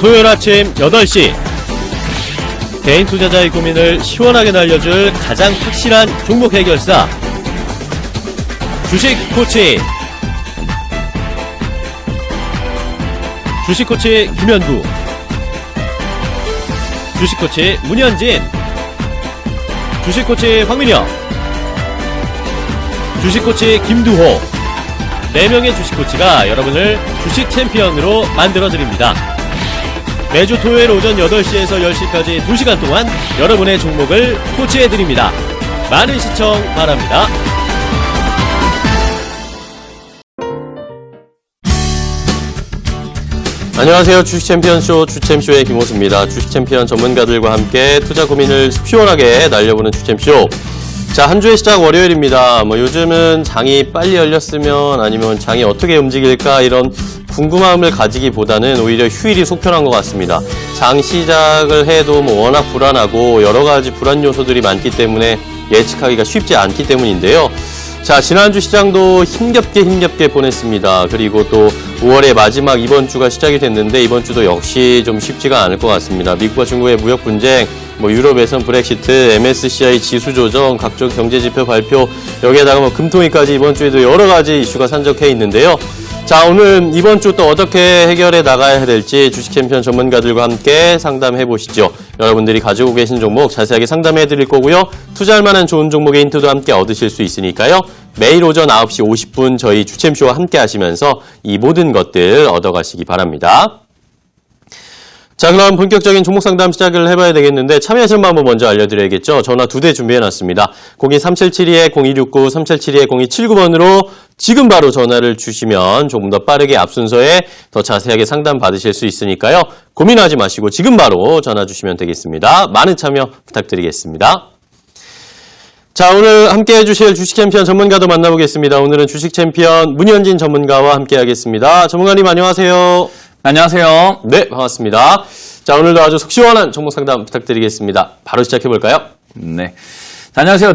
토요일 아침 8시 개인 투자자의 고민을 시원하게 날려줄 가장 확실한 종목 해결사 주식 코치 김현구 주식 코치 문현진 주식 코치 황민혁 주식 코치 김두호 4명의 주식 코치가 여러분을 주식 챔피언으로 만들어드립니다. 매주 토요일 오전 8시에서 10시까지 2시간 동안 여러분의 종목을 코치해드립니다. 많은 시청 바랍니다. 안녕하세요. 주식챔피언쇼 주챔쇼의 김호수입니다. 주식챔피언 전문가들과 함께 투자 고민을 시원하게 날려보는 주챔쇼. 자, 한 주의 시작 월요일입니다. 요즘은 장이 빨리 열렸으면 아니면 장이 어떻게 움직일까 이런 궁금함을 가지기보다는 오히려 휴일이 속편한 것 같습니다. 장 시작을 해도 워낙 불안하고 여러 가지 불안 요소들이 많기 때문에 예측하기가 쉽지 않기 때문인데요. 자, 지난주 시장도 힘겹게 보냈습니다. 그리고 또 5월의 마지막 이번 주가 시작이 됐는데 이번 주도 역시 좀 쉽지가 않을 것 같습니다. 미국과 중국의 무역 분쟁, 유럽에선 브렉시트, MSCI 지수 조정, 각종 경제지표 발표, 여기에다가 금통위까지 이번 주에도 여러 가지 이슈가 산적해 있는데요. 자, 오늘 이번 주 또 어떻게 해결해 나가야 될지 주식 챔피언 전문가들과 함께 상담해 보시죠. 여러분들이 가지고 계신 종목 자세하게 상담해 드릴 거고요. 투자할 만한 좋은 종목의 힌트도 함께 얻으실 수 있으니까요. 매일 오전 9시 50분 저희 주챔쇼와 함께 하시면서 이 모든 것들 얻어가시기 바랍니다. 자, 그럼 본격적인 종목 상담 시작을 해봐야 되겠는데 참여하시는 방법 먼저 알려드려야겠죠. 전화 2대 준비해놨습니다. 02-3772-0269, 3772-0279번으로 지금 바로 전화를 주시면 조금 더 빠르게 앞순서에 더 자세하게 상담 받으실 수 있으니까요. 고민하지 마시고 지금 바로 전화 주시면 되겠습니다. 많은 참여 부탁드리겠습니다. 자, 오늘 함께 해주실 주식 챔피언 전문가도 만나보겠습니다. 오늘은 주식 챔피언 문현진 전문가와 함께 하겠습니다. 전문가님 안녕하세요. 안녕하세요. 네, 반갑습니다. 자, 오늘도 아주 속 시원한 종목 상담 부탁드리겠습니다. 바로 시작해볼까요? 네. 자, 안녕하세요.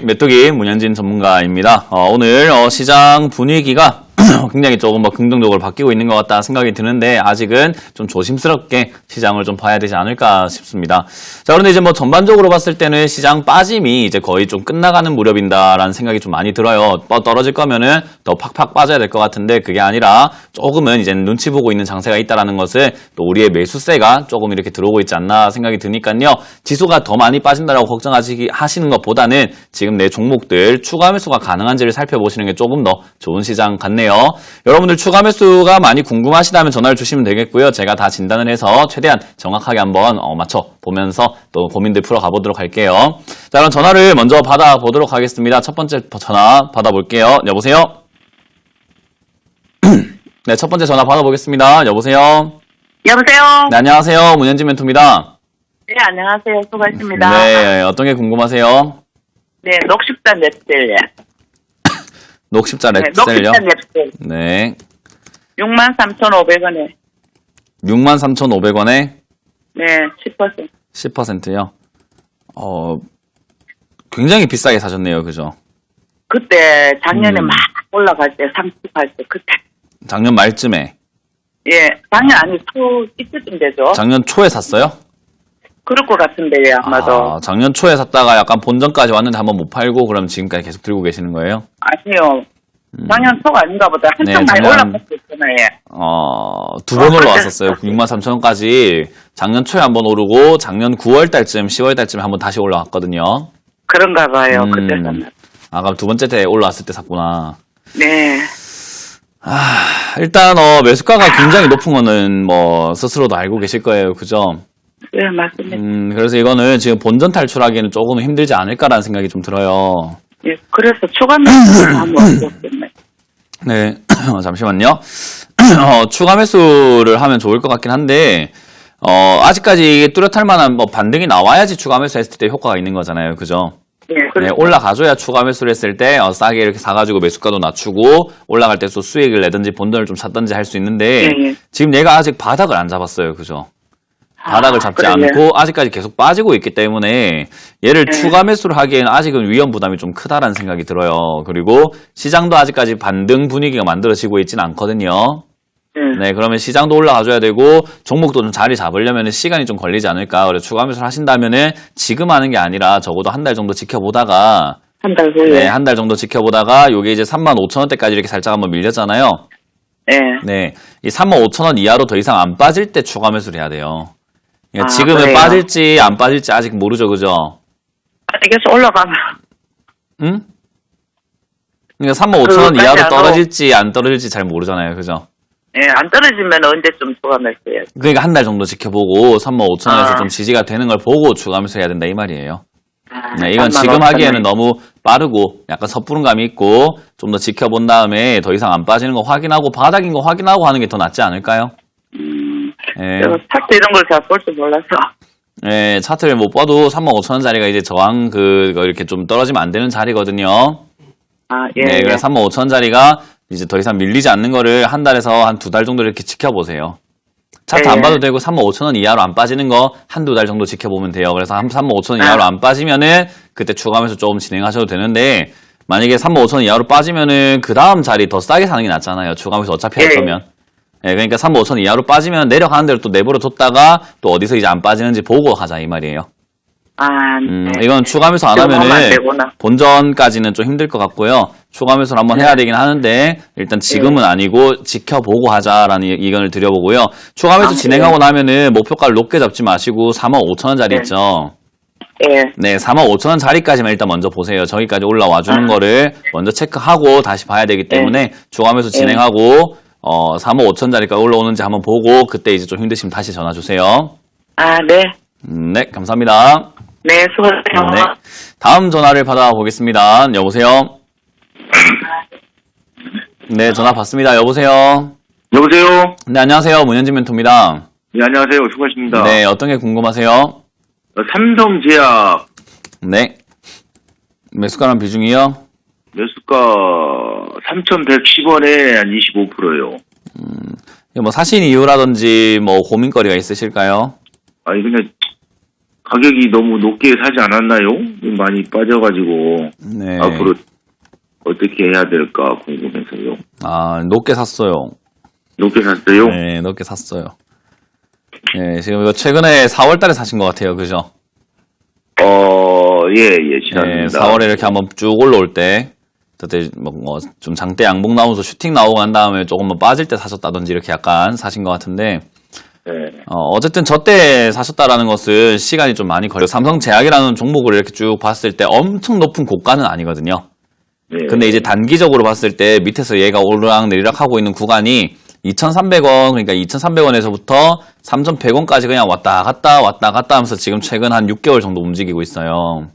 메뚜기 문현진 전문가입니다. 오늘 시장 분위기가 굉장히 조금 긍정적으로 바뀌고 있는 것 같다 생각이 드는데 아직은 좀 조심스럽게 시장을 좀 봐야 되지 않을까 싶습니다. 자, 그런데 이제 전반적으로 봤을 때는 시장 빠짐이 이제 거의 좀 끝나가는 무렵인다라는 생각이 좀 많이 들어요. 떨어질 거면은 더 팍팍 빠져야 될 것 같은데 그게 아니라 조금은 이제 눈치 보고 있는 장세가 있다라는 것을 또 우리의 매수세가 조금 이렇게 들어오고 있지 않나 생각이 드니까요. 지수가 더 많이 빠진다라고 걱정하시는 것보다는 지금 내 종목들 추가 매수가 가능한지를 살펴보시는 게 조금 더 좋은 시장 같네요. 여러분들 추가 매수가 많이 궁금하시다면 전화를 주시면 되겠고요. 제가 다 진단을 해서 최대한 정확하게 한번 맞춰보면서 또 고민들 풀어가 보도록 할게요. 자, 그럼 전화를 먼저 받아보도록 하겠습니다. 첫 번째 전화 받아볼게요. 여보세요? 네, 첫 번째 전화 받아보겠습니다. 여보세요? 여보세요? 네, 안녕하세요. 문현진 멘토입니다. 네, 안녕하세요. 수고하십니다. 네, 어떤 게 궁금하세요? 네, 녹십자 랩셀. 녹십자 랩셀요? 녹십자 랩셀. 네. 63,500원에. 63,500원에? 네, 10%. 10%요? 굉장히 비싸게 사셨네요. 그죠? 그때 작년에 막 올라갈 때, 상승할 때, 그때. 작년 말쯤에? 예, 작년 아니, 이때쯤 되죠. 작년 초에 샀어요? 그럴 것 같은데요, 아마도. 작년 초에 샀다가 약간 본전까지 왔는데 한번 못 팔고 그럼 지금까지 계속 들고 계시는 거예요? 아니요. 작년 초가 아닌가 보다. 한참 많이 올라갔었잖아요. 두 번 올라왔었어요. 63,000원까지 작년 초에 한번 오르고 작년 9월 달쯤, 10월 달쯤에 한번 다시 올라왔거든요. 그런가 봐요. 그때 샀나. 그럼 두 번째 때 올라왔을 때 샀구나. 네. 일단 매수가가 굉장히 높은 거는 스스로도 알고 계실 거예요. 그죠? 네, 맞습니다. 그래서 이거는 지금 본전 탈출하기에는 조금 힘들지 않을까라는 생각이 좀 들어요. 예, 그래서 추가 매수를 하면 어떻겠네. 네, 잠시만요. 추가 매수를 하면 좋을 것 같긴 한데, 아직까지 뚜렷할 만한 반등이 나와야지 추가 매수 했을 때 효과가 있는 거잖아요. 그죠? 네, 네, 올라가줘야 추가 매수를 했을 때 싸게 이렇게 사가지고 매수가도 낮추고 올라갈 때 또 수익을 내든지 본전을 좀 샀든지 할 수 있는데 네. 지금 얘가 아직 바닥을 안 잡았어요. 그죠? 바닥을 잡지 그러네. 않고 아직까지 계속 빠지고 있기 때문에 얘를 추가 매수를 하기에는 아직은 위험 부담이 좀 크다라는 생각이 들어요. 그리고 시장도 아직까지 반등 분위기가 만들어지고 있지는 않거든요. 네, 그러면 시장도 올라가줘야 되고 종목도 좀 자리 잡으려면 시간이 좀 걸리지 않을까. 그래서 추가 매수를 하신다면은 지금 하는 게 아니라 적어도 한 달 정도 지켜보다가 한 달 후에. 네, 한 달 정도 지켜보다가 요게 이제 35,000원대까지 이렇게 살짝 한번 밀렸잖아요. 예. 네, 이 35,000원 이하로 더 이상 안 빠질 때 추가 매수를 해야 돼요. 그러니까 아, 지금은 그래요? 빠질지 안 빠질지 아직 모르죠, 그죠? 계속 올라가면. 응? 그러니까 35,000원 그까지 이하로 안 떨어질지 안 떨어질지 잘 모르잖아요, 그죠? 예, 안 떨어지면 언제쯤 추가 매수해요? 그러니까 한 달 정도 지켜보고 35,000원에서 아. 좀 지지가 되는 걸 보고 추가 매수해야 된다 이 말이에요. 아, 네, 이건 35,000원. 지금 하기에는 너무 빠르고 약간 섣부른 감이 있고 좀 더 지켜본 다음에 더 이상 안 빠지는 거 확인하고 바닥인 거 확인하고 하는 게 더 낫지 않을까요? 예. 제가 차트 이런 걸 잘 볼 줄 몰라서. 예, 차트를 못 봐도 35,000원짜리가 이제 저항 이렇게 좀 떨어지면 안 되는 자리거든요. 아, 예. 네, 예. 그래서 35,000원짜리가 이제 더 이상 밀리지 않는 거를 한 달에서 한 두 달 정도 이렇게 지켜보세요. 차트 예. 안 봐도 되고 35,000원 이하로 안 빠지는 거 한두 달 정도 지켜보면 돼요. 그래서 한 35,000원 이하로 안 빠지면은 그때 추가하면서 조금 진행하셔도 되는데 만약에 35,000원 이하로 빠지면은 그 다음 자리 더 싸게 사는 게 낫잖아요. 추가하면서 어차피 할 예. 거면. 예, 그러니까 35,000원 이하로 빠지면 내려가는 대로 또 내버려 뒀다가 또 어디서 이제 안 빠지는지 보고 가자 이 말이에요. 아, 네. 이건 추가하면서 안 그럼 하면 안 하면은 되구나. 본전까지는 좀 힘들 것 같고요. 추가하면서 한번 해야 되긴 하는데 일단 지금은 아니고 지켜보고 하자라는 의견을 드려보고요. 추가하면서 아, 진행하고 나면은 목표가를 높게 잡지 마시고 45,000원짜리 네. 있죠. 예. 네, 45,000원짜리까지만 일단 먼저 보세요. 저기까지 올라와 주는 거를 먼저 체크하고 다시 봐야 되기 때문에 추가하면서 진행하고 45,000원짜리까지 올라오는지 한번 보고 그때 이제 좀 힘드시면 다시 전화 주세요. 아, 네. 네, 감사합니다. 네, 수고하세요. 네. 다음 전화를 받아보겠습니다. 여보세요? 네, 전화 받습니다. 여보세요? 여보세요? 네, 안녕하세요. 문현진 멘토입니다. 네, 안녕하세요. 수고하십니다. 네, 어떤 게 궁금하세요? 삼성제약 네. 매수가랑 비중이요? 매수가 3,110원에 한 25%요. 뭐 사신 이유라든지 뭐 고민거리가 있으실까요? 아니, 그냥 가격이 너무 높게 사지 않았나요? 많이 빠져가지고 네. 앞으로 어떻게 해야 될까 궁금해서요. 아, 높게 샀어요. 높게 샀어요? 네, 높게 샀어요. 네, 지금 이거 최근에 4월 달에 사신 것 같아요. 그죠? 예, 네, 지났습니다. 4월에 이렇게 한번 쭉 올라올 때, 그때 좀 장대 양봉 나오면서 슈팅 나오고 난 다음에 조금 뭐 빠질 때 사셨다든지 이렇게 약간 사신 것 같은데, 네. 어쨌든 저 때 사셨다라는 것은 시간이 좀 많이 걸려요. 삼성제약이라는 종목을 이렇게 쭉 봤을 때 엄청 높은 고가는 아니거든요. 네. 근데 이제 단기적으로 봤을 때 밑에서 얘가 오르락 내리락 하고 있는 구간이 2,300원, 그러니까 2,300원에서부터 3,100원까지 그냥 왔다 갔다 하면서 지금 최근 한 6개월 정도 움직이고 있어요.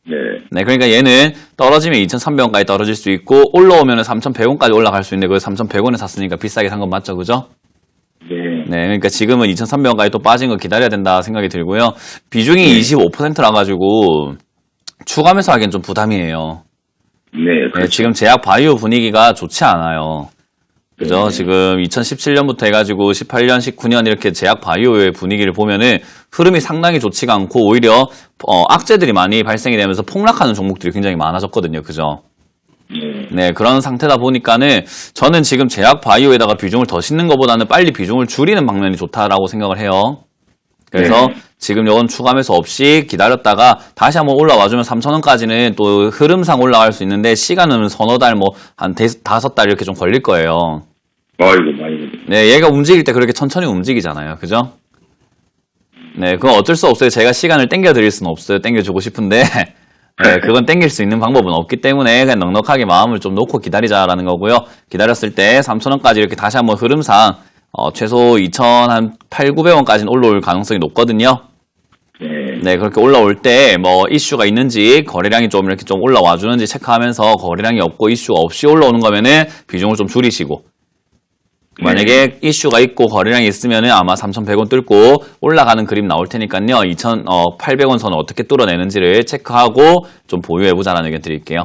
네. 네, 그러니까 얘는 떨어지면 2,300원까지 떨어질 수 있고 올라오면 3,100원까지 올라갈 수 있는데 그걸 3,100원에 샀으니까 비싸게 산 건 맞죠, 그죠? 네. 네, 그러니까 지금은 2,300원까지 또 빠진 거 기다려야 된다 생각이 들고요. 비중이 25%라 가지고 추가 매수하기엔 좀 부담이에요. 네. 네, 그렇죠. 지금 제약 바이오 분위기가 좋지 않아요. 그죠? 네. 지금 2017년부터 해가지고 18년, 19년 이렇게 제약 바이오의 분위기를 보면은 흐름이 상당히 좋지가 않고 오히려 악재들이 많이 발생이 되면서 폭락하는 종목들이 굉장히 많아졌거든요. 그죠? 네. 네, 그런 상태다 보니까는 저는 지금 제약 바이오에다가 비중을 더 싣는 것보다는 빨리 비중을 줄이는 방면이 좋다라고 생각을 해요. 그래서 네. 지금 요건 추가 매수 없이 기다렸다가 다시 한번 올라와주면 3,000원까지는 또 흐름상 올라갈 수 있는데 시간은 서너 달 뭐 한 5달 이렇게 좀 걸릴 거예요. 아이고, 많이 걸리네. 네, 얘가 움직일 때 그렇게 천천히 움직이잖아요. 그죠? 네, 그건 어쩔 수 없어요. 제가 시간을 땡겨 드릴 수는 없어요. 땡겨주고 싶은데. 네, 그건 땡길 수 있는 방법은 없기 때문에 그냥 넉넉하게 마음을 좀 놓고 기다리자라는 거고요. 기다렸을 때 3,000원까지 이렇게 다시 한번 흐름상 최소 2,800~900원까지는 올라올 가능성이 높거든요. 네. 네, 그렇게 올라올 때 뭐 이슈가 있는지 거래량이 좀 이렇게 좀 올라와 주는지 체크하면서 거래량이 없고 이슈가 없이 올라오는 거면은 비중을 좀 줄이시고 만약에 이슈가 있고 거래량이 있으면은 아마 3,100원 뚫고 올라가는 그림 나올 테니까요. 2,800원 선을 어떻게 뚫어내는지를 체크하고 좀 보유해보자라는 의견 드릴게요.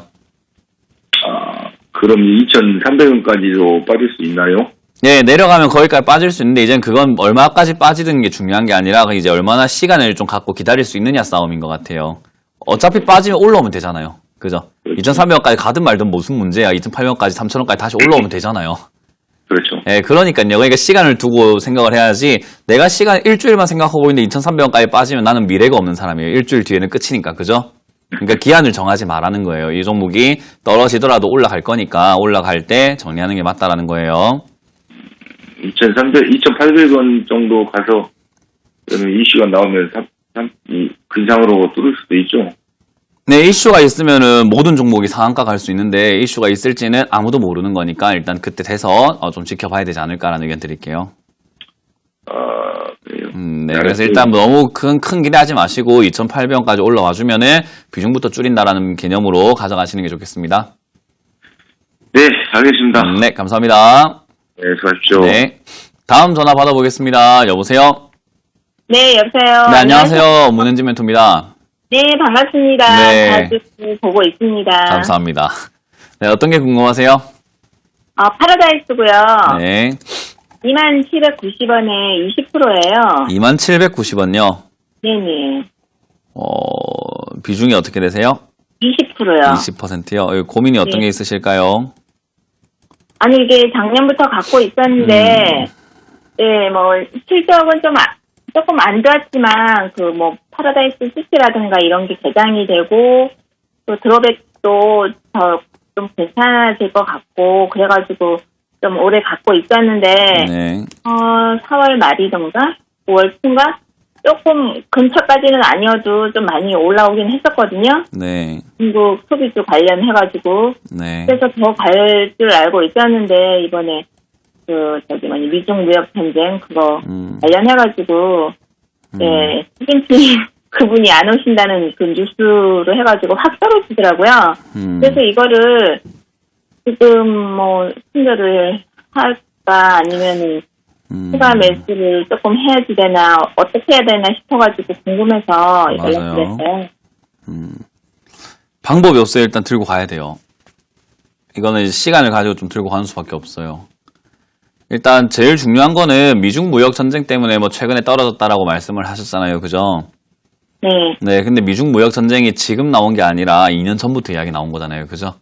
아, 그럼 2,300원까지도 빠질 수 있나요? 네, 내려가면 거기까지 빠질 수 있는데 이제는 그건 얼마까지 빠지는 게 중요한 게 아니라 이제 얼마나 시간을 좀 갖고 기다릴 수 있느냐 싸움인 것 같아요. 어차피 빠지면 올라오면 되잖아요. 그죠? 그렇죠. 2,300원까지 가든 말든 무슨 문제야. 2,800원까지 3,000원까지 다시 올라오면 되잖아요. 그렇죠. 예, 그러니까요. 그러니까 시간을 두고 생각을 해야지 내가 시간 일주일만 생각하고 있는데 2,300원까지 빠지면 나는 미래가 없는 사람이에요. 일주일 뒤에는 끝이니까. 그죠? 그러니까 기한을 정하지 말라는 거예요. 이 종목이 떨어지더라도 올라갈 거니까 올라갈 때 정리하는 게 맞다라는 거예요. 2,800원 정도 가서 이슈가 나오면 그 이상으로 뚫을 수도 있죠. 네, 이슈가 있으면은 모든 종목이 상한가 갈 수 있는데 이슈가 있을지는 아무도 모르는 거니까 일단 그때 돼서 좀 지켜봐야 되지 않을까라는 의견 드릴게요. 그래요. 네, 그래서 일단 너무 큰 기대하지 마시고 2,800원까지 올라와 주면은 비중부터 줄인다라는 개념으로 가져가시는 게 좋겠습니다. 네, 알겠습니다. 네, 감사합니다. 네, 수고하십시오. 네, 다음 전화 받아보겠습니다. 여보세요? 네, 여보세요. 네, 안녕하세요. 문현진 멘토입니다. 네, 반갑습니다. 네. 자주 보고 있습니다. 감사합니다. 네, 어떤 게 궁금하세요? 파라다이스고요. 네, 2790원에 20%예요. 2790원요. 네네. 비중이 어떻게 되세요? 20%요. 20%요. 고민이 어떤 네. 게 있으실까요? 아니, 이게 작년부터 갖고 있었는데, 네, 뭐, 실적은 조금 안 좋았지만, 파라다이스 CC라든가 이런 게 개장이 되고, 또 드롭백도 좀 괜찮아질 것 같고, 그래가지고 좀 오래 갖고 있었는데, 네. 4월 말이던가? 5월 초인가? 조금 근처까지는 아니어도 좀 많이 올라오긴 했었거든요. 네. 중국 소비주 관련해가지고. 네. 그래서 더 갈 줄 알고 있었는데, 이번에, 미중 무역 전쟁, 그거 관련해가지고, 예, TNT 그분이 안 오신다는 그 뉴스로 해가지고 확 떨어지더라고요. 그래서 이거를 지금 순결을 할까 아니면은 추가 매수를 조금 해야지 되나 어떻게 해야 되나 싶어가지고 궁금해서 연락드렸어요. 방법이 없어요. 일단 들고 가야 돼요. 이거는 이제 시간을 가지고 좀 들고 가는 수밖에 없어요. 일단 제일 중요한 거는 미중 무역 전쟁 때문에 최근에 떨어졌다라고 말씀을 하셨잖아요. 그죠? 네. 네, 근데 미중 무역 전쟁이 지금 나온 게 아니라 2년 전부터 이야기 나온 거잖아요. 그죠?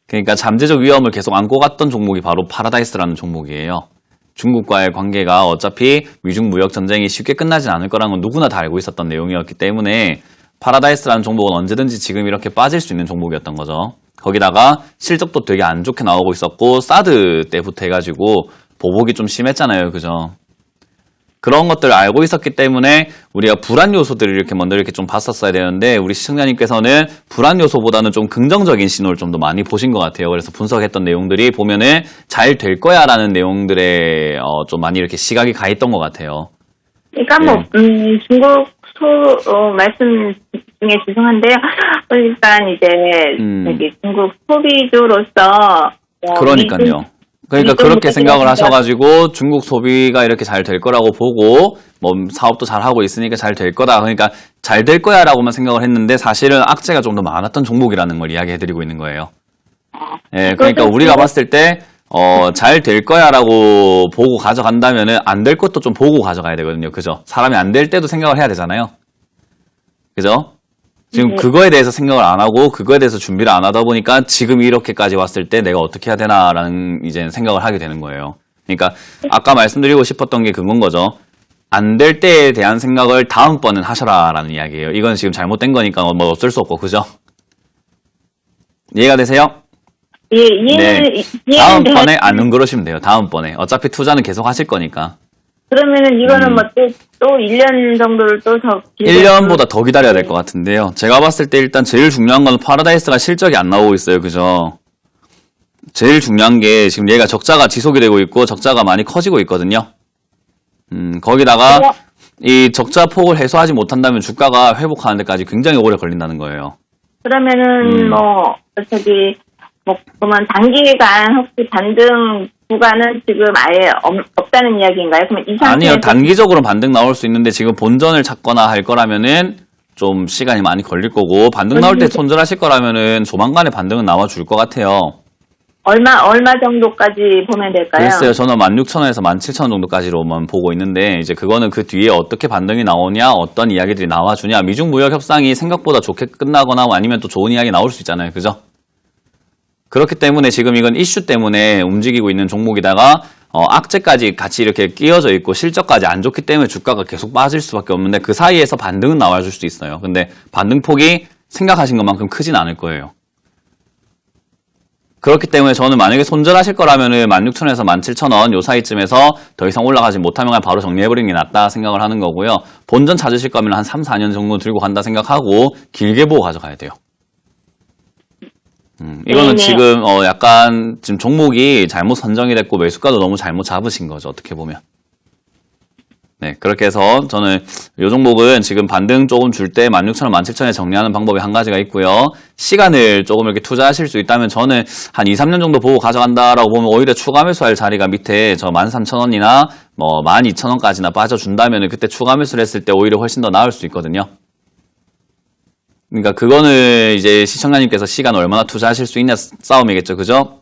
그러니까 잠재적 위험을 계속 안고 갔던 종목이 바로 파라다이스라는 종목이에요. 중국과의 관계가 어차피 미중 무역 전쟁이 쉽게 끝나진 않을 거라는 건 누구나 다 알고 있었던 내용이었기 때문에 파라다이스라는 종목은 언제든지 지금 이렇게 빠질 수 있는 종목이었던 거죠. 거기다가 실적도 되게 안 좋게 나오고 있었고 사드 때부터 해가지고 보복이 좀 심했잖아요. 그죠? 그런 것들을 알고 있었기 때문에 우리가 불안 요소들을 이렇게 먼저 이렇게 좀 봤었어야 되는데 우리 시청자님께서는 불안 요소보다는 좀 긍정적인 신호를 좀 더 많이 보신 것 같아요. 그래서 분석했던 내용들이 보면은 잘 될 거야 라는 내용들에 좀 많이 이렇게 시각이 가 있던 것 같아요. 그러니까 중국 말씀 중에 죄송한데요. 일단 이제 중국 소비주로서 그러니까요. 그러니까 그렇게 생각을 하셔가지고 중국 소비가 이렇게 잘 될 거라고 보고 사업도 잘 하고 있으니까 잘 될 거다. 그러니까 잘 될 거야라고만 생각을 했는데 사실은 악재가 좀 더 많았던 종목이라는 걸 이야기해드리고 있는 거예요. 예, 그러니까 우리가 봤을 때 잘 될 거야라고 보고 가져간다면은 안 될 것도 좀 보고 가져가야 되거든요. 그죠? 사람이 안 될 때도 생각을 해야 되잖아요. 그죠? 지금 그거에 대해서 생각을 안 하고 그거에 대해서 준비를 안 하다 보니까 지금 이렇게까지 왔을 때 내가 어떻게 해야 되나라는 이제 생각을 하게 되는 거예요. 그러니까 아까 말씀드리고 싶었던 게 그건 거죠. 안 될 때에 대한 생각을 다음번엔 하셔라라는 이야기예요. 이건 지금 잘못된 거니까 어쩔 수 없고 그죠? 이해가 되세요? 예, 이해는 다음번에 안 그러시면 돼요. 다음번에. 어차피 투자는 계속 하실 거니까. 그러면은 이거는 또 1년 정도를 또 더 1년보다 더 기다려야 될 것 같은데요. 제가 봤을 때 일단 제일 중요한 건 파라다이스가 실적이 안 나오고 있어요. 그죠? 제일 중요한 게 지금 얘가 적자가 지속이 되고 있고 적자가 많이 커지고 있거든요. 거기다가 이 적자 폭을 해소하지 못한다면 주가가 회복하는 데까지 굉장히 오래 걸린다는 거예요. 그러면은 그러면 단기간 혹시 반등 구간은 지금 아예 없다는 이야기인가요? 그러면 이 상태에서 아니요. 단기적으로 반등 나올 수 있는데 지금 본전을 찾거나 할 거라면은 좀 시간이 많이 걸릴 거고 반등 나올 때 손절하실 거라면은 조만간에 반등은 나와줄 것 같아요. 얼마 정도까지 보면 될까요? 글쎄요. 저는 16,000원에서 17,000원 정도까지로만 보고 있는데 이제 그거는 그 뒤에 어떻게 반등이 나오냐 어떤 이야기들이 나와주냐 미중 무역 협상이 생각보다 좋게 끝나거나 아니면 또 좋은 이야기 나올 수 있잖아요. 그죠? 그렇기 때문에 지금 이건 이슈 때문에 움직이고 있는 종목이다가 악재까지 같이 이렇게 끼어져 있고 실적까지 안 좋기 때문에 주가가 계속 빠질 수밖에 없는데 그 사이에서 반등은 나와줄 수도 있어요. 근데 반등폭이 생각하신 것만큼 크진 않을 거예요. 그렇기 때문에 저는 만약에 손절하실 거라면은 16,000원에서 17,000원 요 사이쯤에서 더 이상 올라가지 못하면 바로 정리해버리는 게 낫다 생각을 하는 거고요. 본전 찾으실 거면 한 3, 4년 정도 들고 간다 생각하고 길게 보고 가져가야 돼요. 이거는 네네. 지금 약간 지금 종목이 잘못 선정이 됐고 매수가도 너무 잘못 잡으신 거죠. 어떻게 보면. 네, 그렇게 해서 저는 이 종목은 지금 반등 조금 줄 때 16,000원, 17,000원에 정리하는 방법이 한 가지가 있고요. 시간을 조금 이렇게 투자하실 수 있다면 저는 한 2, 3년 정도 보고 가져간다라고 보면 오히려 추가 매수할 자리가 밑에 저 13,000원이나 뭐 12,000원까지나 빠져준다면 그때 추가 매수를 했을 때 오히려 훨씬 더 나을 수 있거든요. 그러니까 그거는 이제 시청자님께서 시간 얼마나 투자하실 수 있냐 싸움이겠죠. 그죠?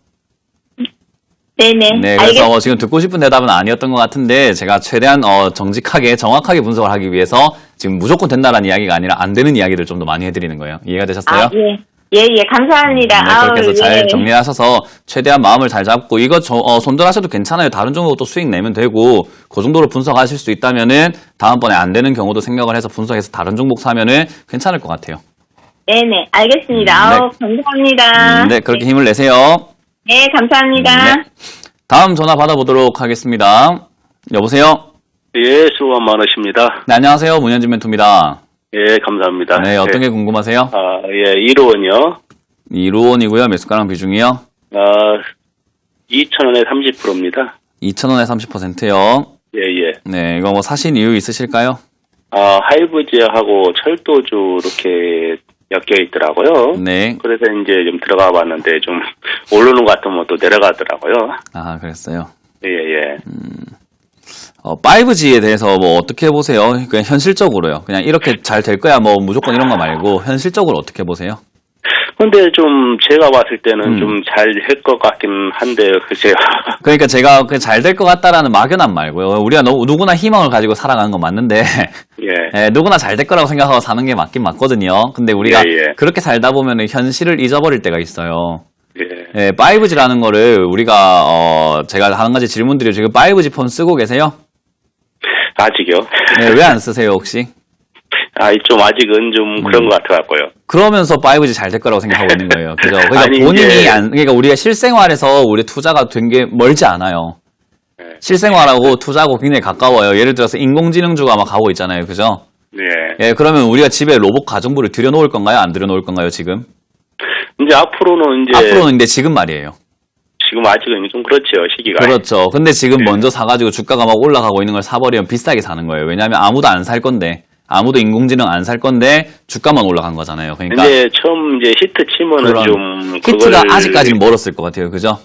네네. 네, 그래서 지금 듣고 싶은 대답은 아니었던 것 같은데 제가 최대한 정직하게 정확하게 분석을 하기 위해서 지금 무조건 된다라는 이야기가 아니라 안 되는 이야기를 좀 더 많이 해드리는 거예요. 이해가 되셨어요? 아, 예. 예, 감사합니다. 네, 그렇게 해서 잘 예. 정리하셔서 최대한 마음을 잘 잡고 이거 손절하셔도 괜찮아요. 다른 종목 또 수익 내면 되고 그 정도로 분석하실 수 있다면은 다음번에 안 되는 경우도 생각을 해서 분석해서 다른 종목 사면은 괜찮을 것 같아요. 네네. 알겠습니다. 네. 감사합니다. 네, 그렇게 힘을 내세요. 네, 감사합니다. 네. 다음 전화 받아보도록 하겠습니다. 여보세요? 예, 수고 많으십니다. 네, 안녕하세요. 문현진 멘토입니다. 예, 감사합니다. 네, 어떤 게 궁금하세요? 예, 1호원이요. 2루원이고요. 매수가랑 비중이요? 2,000원에 30%입니다. 2,000원에 30%요. 예, 예. 네, 이거 뭐 사신 이유 있으실까요? 하이브지하고 철도주 이렇게 엮여 있더라고요. 네. 그래서 이제 좀 들어가 봤는데 좀 오르는 것 같으면 또 내려가더라고요. 아, 그랬어요. 예, 예. 5G에 대해서 뭐 어떻게 보세요? 그냥 현실적으로요. 그냥 이렇게 잘 될 거야 뭐 무조건 이런 거 말고 현실적으로 어떻게 보세요? 근데 좀 제가 봤을 때는 좀 잘 할 것 같긴 한데, 글쎄요. 그러니까 제가 잘 될 것 같다라는 막연함 말고요. 우리가 누구나 희망을 가지고 살아가는 건 맞는데 예. 예, 누구나 잘 될 거라고 생각하고 사는 게 맞긴 맞거든요. 근데 우리가 예, 예. 그렇게 살다 보면 현실을 잊어버릴 때가 있어요. 예. 예, 5G라는 거를 우리가 제가 한 가지 질문 드려요. 지금 5G 폰 쓰고 계세요? 아직요? 네, 왜 안 쓰세요 혹시? 좀 아직은 좀 그런 것 같아갖고요. 그러면서 5G 잘 될 거라고 생각하고 있는 거예요. 그죠? 그러니까 아니, 본인이 이제- 그러니까 우리가 실생활에서 우리 투자가 된 게 멀지 않아요. 네. 실생활하고 투자하고 굉장히 가까워요. 예를 들어서 인공지능주가 막 가고 있잖아요. 그죠? 예. 예, 그러면 우리가 집에 로봇 가정부를 들여놓을 건가요? 안 들여놓을 건가요, 지금? 이제 앞으로는 이제 앞으로는 근데 지금 말이에요. 지금 아직은 좀 그렇죠, 시기가. 그렇죠. 근데 지금 먼저 사가지고 주가가 막 올라가고 있는 걸 사버리면 비싸게 사는 거예요. 왜냐하면 아무도 안 살 건데, 아무도 인공지능 안 살 건데, 주가만 올라간 거잖아요. 그러니까. 이제 처음 이제 히트 치면은 그런 좀 히트가 그걸- 아직까지는 멀었을 것 같아요. 그죠?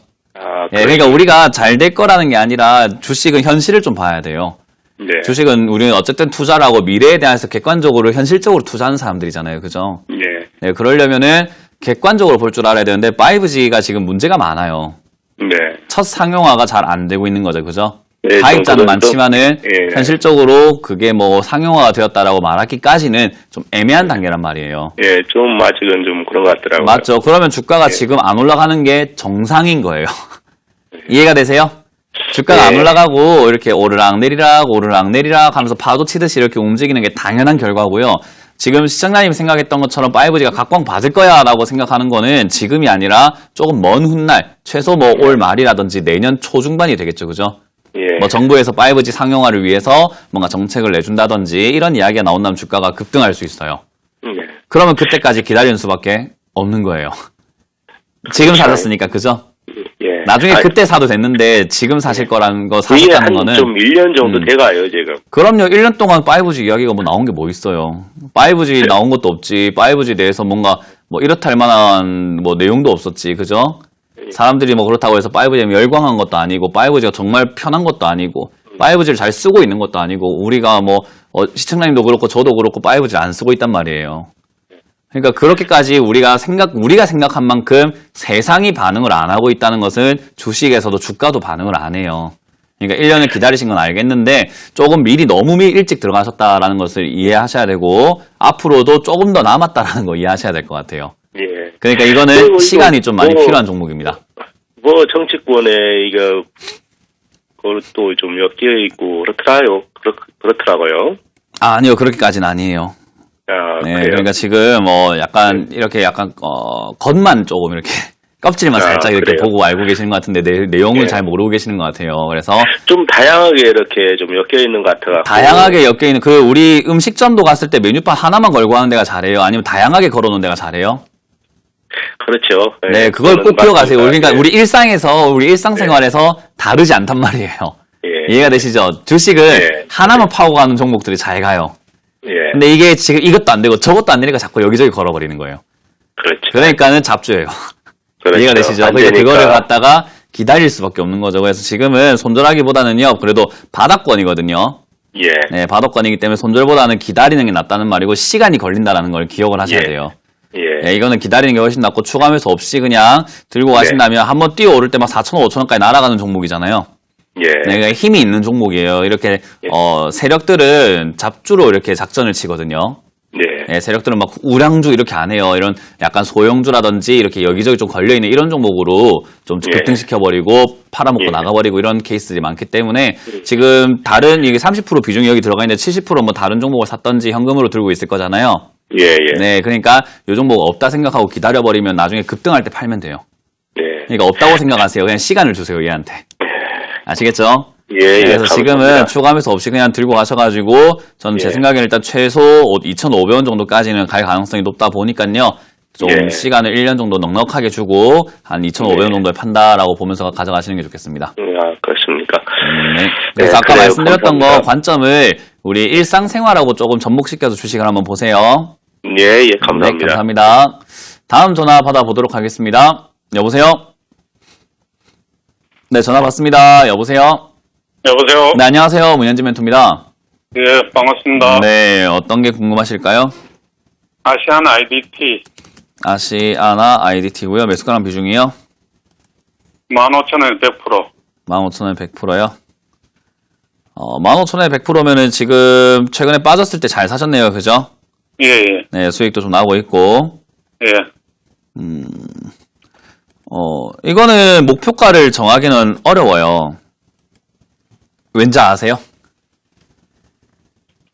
예, 그래. 그러니까 우리가 잘 될 거라는 게 아니라 주식은 현실을 좀 봐야 돼요. 네. 주식은 우리는 어쨌든 투자를 하고 미래에 대해서 객관적으로 현실적으로 투자하는 사람들이잖아요. 그죠? 네. 네, 그러려면은 객관적으로 볼 줄 알아야 되는데 5G가 지금 문제가 많아요. 네. 첫 상용화가 잘 안 되고 있는 거죠. 그죠? 네, 가입자는 좀 많지만은 예. 현실적으로 그게 뭐 상용화가 되었다라고 말하기까지는 좀 애매한 단계란 말이에요. 예, 좀 아직은 좀 그런 것 같더라고요. 맞죠? 그러면 주가가 지금 안 올라가는 게 정상인 거예요. 이해가 되세요? 주가가 안 네. 올라가고 이렇게 오르락 내리락 하면서 파도 치듯이 이렇게 움직이는 게 당연한 결과고요. 지금 시청자님이 생각했던 것처럼 5G가 각광 받을 거야 라고 생각하는 거는 지금이 아니라 조금 먼 훗날 최소 뭐 올 말이라든지 내년 초중반이 되겠죠. 그죠? 예. 뭐 정부에서 5G 상용화를 위해서 뭔가 정책을 내준다든지 이런 이야기가 나온다면 주가가 급등할 수 있어요. 예. 그러면 그때까지 기다리는 수밖에 없는 거예요. 지금 사셨으니까 그죠? 예. 나중에 그때 사도 됐는데 지금 사실 거라는 거 그게 사셨다는 한 거는 좀 1년 정도 돼가요, 지금. 그럼요. 1년 동안 5G 이야기가 뭐 나온 게 뭐 있어요. 5G 나온 것도 없지. 5G 대해서 뭔가 뭐 이렇다 할 만한 뭐 내용도 없었지. 그죠? 사람들이 뭐 그렇다고 해서 5G에 열광한 것도 아니고 5G가 정말 편한 것도 아니고 5G를 잘 쓰고 있는 것도 아니고 우리가 뭐 시청자님도 그렇고 저도 그렇고 5G를 안 쓰고 있단 말이에요. 그러니까 그렇게까지 우리가 생각한 만큼 세상이 반응을 안 하고 있다는 것은 주식에서도 주가도 반응을 안 해요. 그러니까 1년을 기다리신 건 알겠는데 조금 미리 너무 일찍 들어가셨다라는 것을 이해하셔야 되고 앞으로도 조금 더 남았다라는 거 이해하셔야 될 것 같아요. 예. 그러니까 이거는 그리고 시간이 이거 좀 많이 뭐- 필요한 종목입니다. 뭐 정치권에 이거 그것도 좀 엮여 있고 그렇더라고요. 아니요, 그렇게까지는 아니에요. 아, 네, 그래요? 그러니까 지금 약간 이렇게 약간 겉만 조금 이렇게 껍질만 아, 살짝 이렇게 그래요? 보고 알고 계시는 것 같은데 내용을 네. 잘 모르고 계시는 것 같아요. 그래서 좀 다양하게 이렇게 좀 엮여 있는 것 같아요. 다양하게 엮여 있는 그 우리 음식점도 갔을 때 메뉴판 하나만 걸고 하는 데가 잘해요? 아니면 다양하게 걸어놓은 데가 잘해요? 그렇죠. 네, 그걸 저는 꼭 기억하세요. 맞습니다. 그러니까 우리 일상에서 우리 일상생활에서 다르지 않단 말이에요. 예. 이해가 되시죠? 주식을 예. 하나만 파고 가는 종목들이 잘 가요. 예. 근데 이게 지금 이것도 안 되고 저것도 안 되니까 자꾸 여기저기 걸어버리는 거예요. 그렇죠. 그러니까는 잡주예요. 그렇죠. 이해가 되시죠? 안 그러니까 되니까. 그거를 갖다가 기다릴 수밖에 없는 거죠. 그래서 지금은 손절하기보다는요, 그래도 바닥권이거든요. 예. 네, 바닥권이기 때문에 손절보다는 기다리는 게 낫다는 말이고 시간이 걸린다는 걸 기억을 하셔야 예. 돼요. 예. 네, 이거는 기다리는 게 훨씬 낫고 추가 매수 없이 그냥 들고 가신다면 한번 뛰어오를 때 막 4,000원, 5,000원까지 날아가는 종목이잖아요. 예. 네, 그러니까 힘이 있는 종목이에요. 이렇게 세력들은 잡주로 이렇게 작전을 치거든요. 네. 네, 세력들은 막 우량주 이렇게 안 해요. 이런 약간 소형주라든지 이렇게 여기저기 좀 걸려있는 이런 종목으로 좀 예. 급등시켜버리고 팔아먹고 예. 나가버리고 이런 케이스들이 많기 때문에 지금 다른 이게 30% 비중이 여기 들어가 있는데 70% 뭐 다른 종목을 샀던지 현금으로 들고 있을 거잖아요. 예. 예. 네, 그러니까 요 종목 없다 생각하고 기다려버리면 나중에 급등할 때 팔면 돼요. 예. 그러니까 없다고 생각하세요. 그냥 시간을 주세요, 얘한테. 아시겠죠? 예. 예. 그래서 지금은 감사합니다. 추가하면서 없이 그냥 들고 가셔가지고 저는 제 예. 생각에는 일단 최소 2,500원 정도까지는 갈 가능성이 높다 보니까요. 좀 예. 시간을 1년 정도 넉넉하게 주고 한 2,500원 예. 정도에 판다라고 보면서 가져가시는 게 좋겠습니다. 아, 그렇습니까? 네. 그래서 네, 아까 그래요. 말씀드렸던 거 감사합니다. 관점을 우리 일상생활하고 조금 접목시켜서 주식을 한번 보세요. 예. 예. 네, 감사합니다. 감사합니다. 다음 전화 받아보도록 하겠습니다. 여보세요? 네, 전화 받습니다. 여보세요? 여보세요? 네, 안녕하세요. 문현진 멘토입니다. 예, 반갑습니다. 네, 어떤 게 궁금하실까요? 아시안 IDT 아시아나 IDT고요. 매수가랑 비중이요? 15,000원 100%. 15,000원에 100%요? 15,000원에 100%면은 지금 최근에 빠졌을 때 잘 사셨네요. 그죠? 예, 예, 네, 수익도 좀 나오고 있고. 예. 이거는 목표가를 정하기는 어려워요. 왠지 아세요?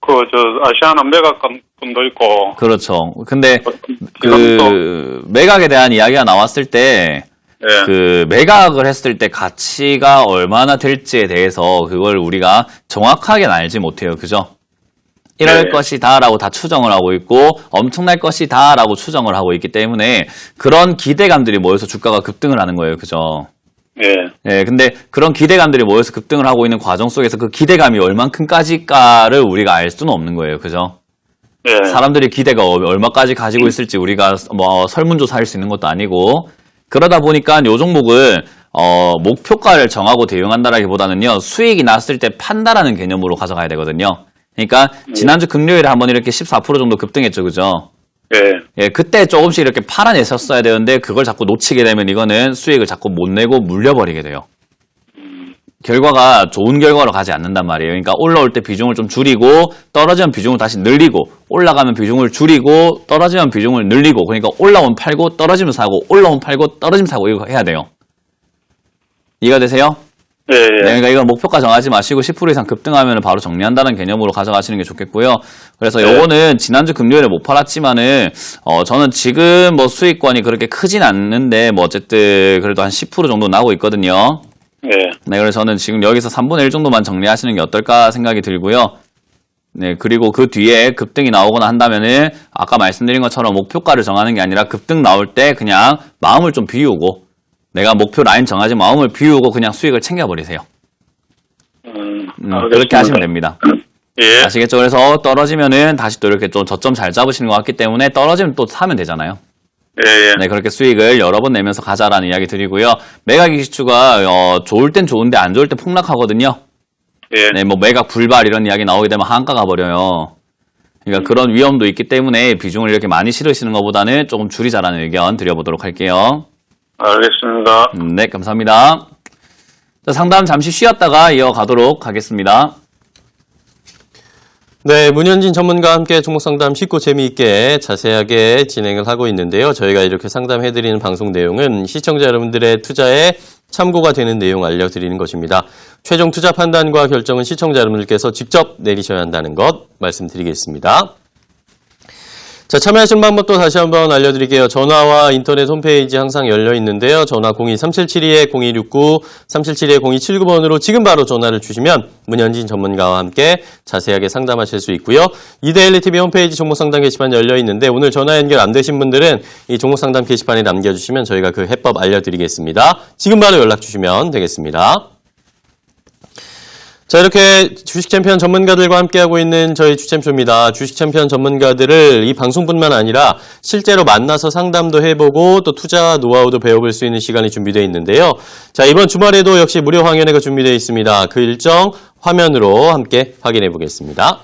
아시아나 메가 분도 있고. 그렇죠. 근데 지금도, 그 매각에 대한 이야기가 나왔을 때 예, 그 매각을 했을 때 가치가 얼마나 될지에 대해서 그걸 우리가 정확하게는 알지 못해요. 그죠? 이럴 네. 것이다라고 다 추정을 하고 있고 엄청날 것이다라고 추정을 하고 있기 때문에 그런 기대감들이 모여서 주가가 급등을 하는 거예요. 그죠? 예, 네, 근데 그런 기대감들이 모여서 급등을 하고 있는 과정 속에서 그 기대감이 얼만큼까지가를 우리가 알 수는 없는 거예요. 그죠? 예. 사람들이 기대가 얼마까지 가지고 있을지 우리가 뭐 설문조사할 수 있는 것도 아니고 그러다 보니까 요 종목은 목표가를 정하고 대응한다라기보다는요 수익이 났을 때 판다라는 개념으로 가져가야 되거든요. 그러니까 지난주 금요일에 한번 이렇게 14% 정도 급등했죠, 그죠? 예, 예, 그때 조금씩 이렇게 팔아내셨어야 되는데 그걸 자꾸 놓치게 되면 이거는 수익을 자꾸 못 내고 물려버리게 돼요. 결과가 좋은 결과로 가지 않는단 말이에요. 그러니까 올라올 때 비중을 좀 줄이고 떨어지면 비중을 다시 늘리고 올라가면 비중을 줄이고 떨어지면 비중을 늘리고 그러니까 올라오면 팔고 떨어지면 사고 올라오면 팔고 떨어지면 사고 이거 해야 돼요. 이해가 되세요? 예, 예. 네, 그러니까 이건 목표가 정하지 마시고 10% 이상 급등하면 바로 정리한다는 개념으로 가져가시는 게 좋겠고요. 그래서 네. 요거는 지난주 금요일에 못 팔았지만은 저는 지금 뭐 수익권이 그렇게 크진 않는데 뭐 어쨌든 그래도 한 10% 정도 나고 있거든요. 예, 네, 그래서 저는 지금 여기서 3분의 1 정도만 정리하시는 게 어떨까 생각이 들고요. 네, 그리고 그 뒤에 급등이 나오거나 한다면은 아까 말씀드린 것처럼 목표가를 정하는 게 아니라 급등 나올 때 그냥 마음을 좀 비우고 내가 목표 라인 정하지 마음을 비우고 그냥 수익을 챙겨버리세요. 그렇게 하시면 됩니다. 예, 아시겠죠? 그래서 떨어지면은 다시 또 이렇게 좀 저점 잘 잡으시는 것 같기 때문에 떨어지면 또 사면 되잖아요. 예, 예. 네, 그렇게 수익을 여러 번 내면서 가자라는 이야기 드리고요. 매각 이슈가 좋을 땐 좋은데 안 좋을 땐 폭락하거든요. 예. 네, 뭐 매각 불발 이런 이야기 나오게 되면 한가 가버려요. 그러니까 그런 위험도 있기 때문에 비중을 이렇게 많이 실으시는 것보다는 조금 줄이자라는 의견 드려보도록 할게요. 알겠습니다. 네, 감사합니다. 자, 상담 잠시 쉬었다가 이어가도록 하겠습니다. 네, 문현진 전문가와 함께 종목 상담 쉽고 재미있게 자세하게 진행을 하고 있는데요. 저희가 이렇게 상담해드리는 방송 내용은 시청자 여러분들의 투자에 참고가 되는 내용 알려드리는 것입니다. 최종 투자 판단과 결정은 시청자 여러분들께서 직접 내리셔야 한다는 것 말씀드리겠습니다. 자, 참여하신 방법 또 다시 한번 알려드릴게요. 전화와 인터넷 홈페이지 항상 열려 있는데요. 전화 02-3772-0269, 3772-0279번으로 지금 바로 전화를 주시면 문현진 전문가와 함께 자세하게 상담하실 수 있고요. 이데일리TV 홈페이지 종목상담 게시판 열려 있는데 오늘 전화 연결 안 되신 분들은 이 종목상담 게시판에 남겨주시면 저희가 그 해법 알려드리겠습니다. 지금 바로 연락 주시면 되겠습니다. 자, 이렇게 주식 챔피언 전문가들과 함께하고 있는 저희 주챔쇼입니다. 주식 챔피언 전문가들을 이 방송뿐만 아니라 실제로 만나서 상담도 해보고 또 투자 노하우도 배워볼 수 있는 시간이 준비되어 있는데요. 자, 이번 주말에도 역시 무료 황연회가 준비되어 있습니다. 그 일정 화면으로 함께 확인해 보겠습니다.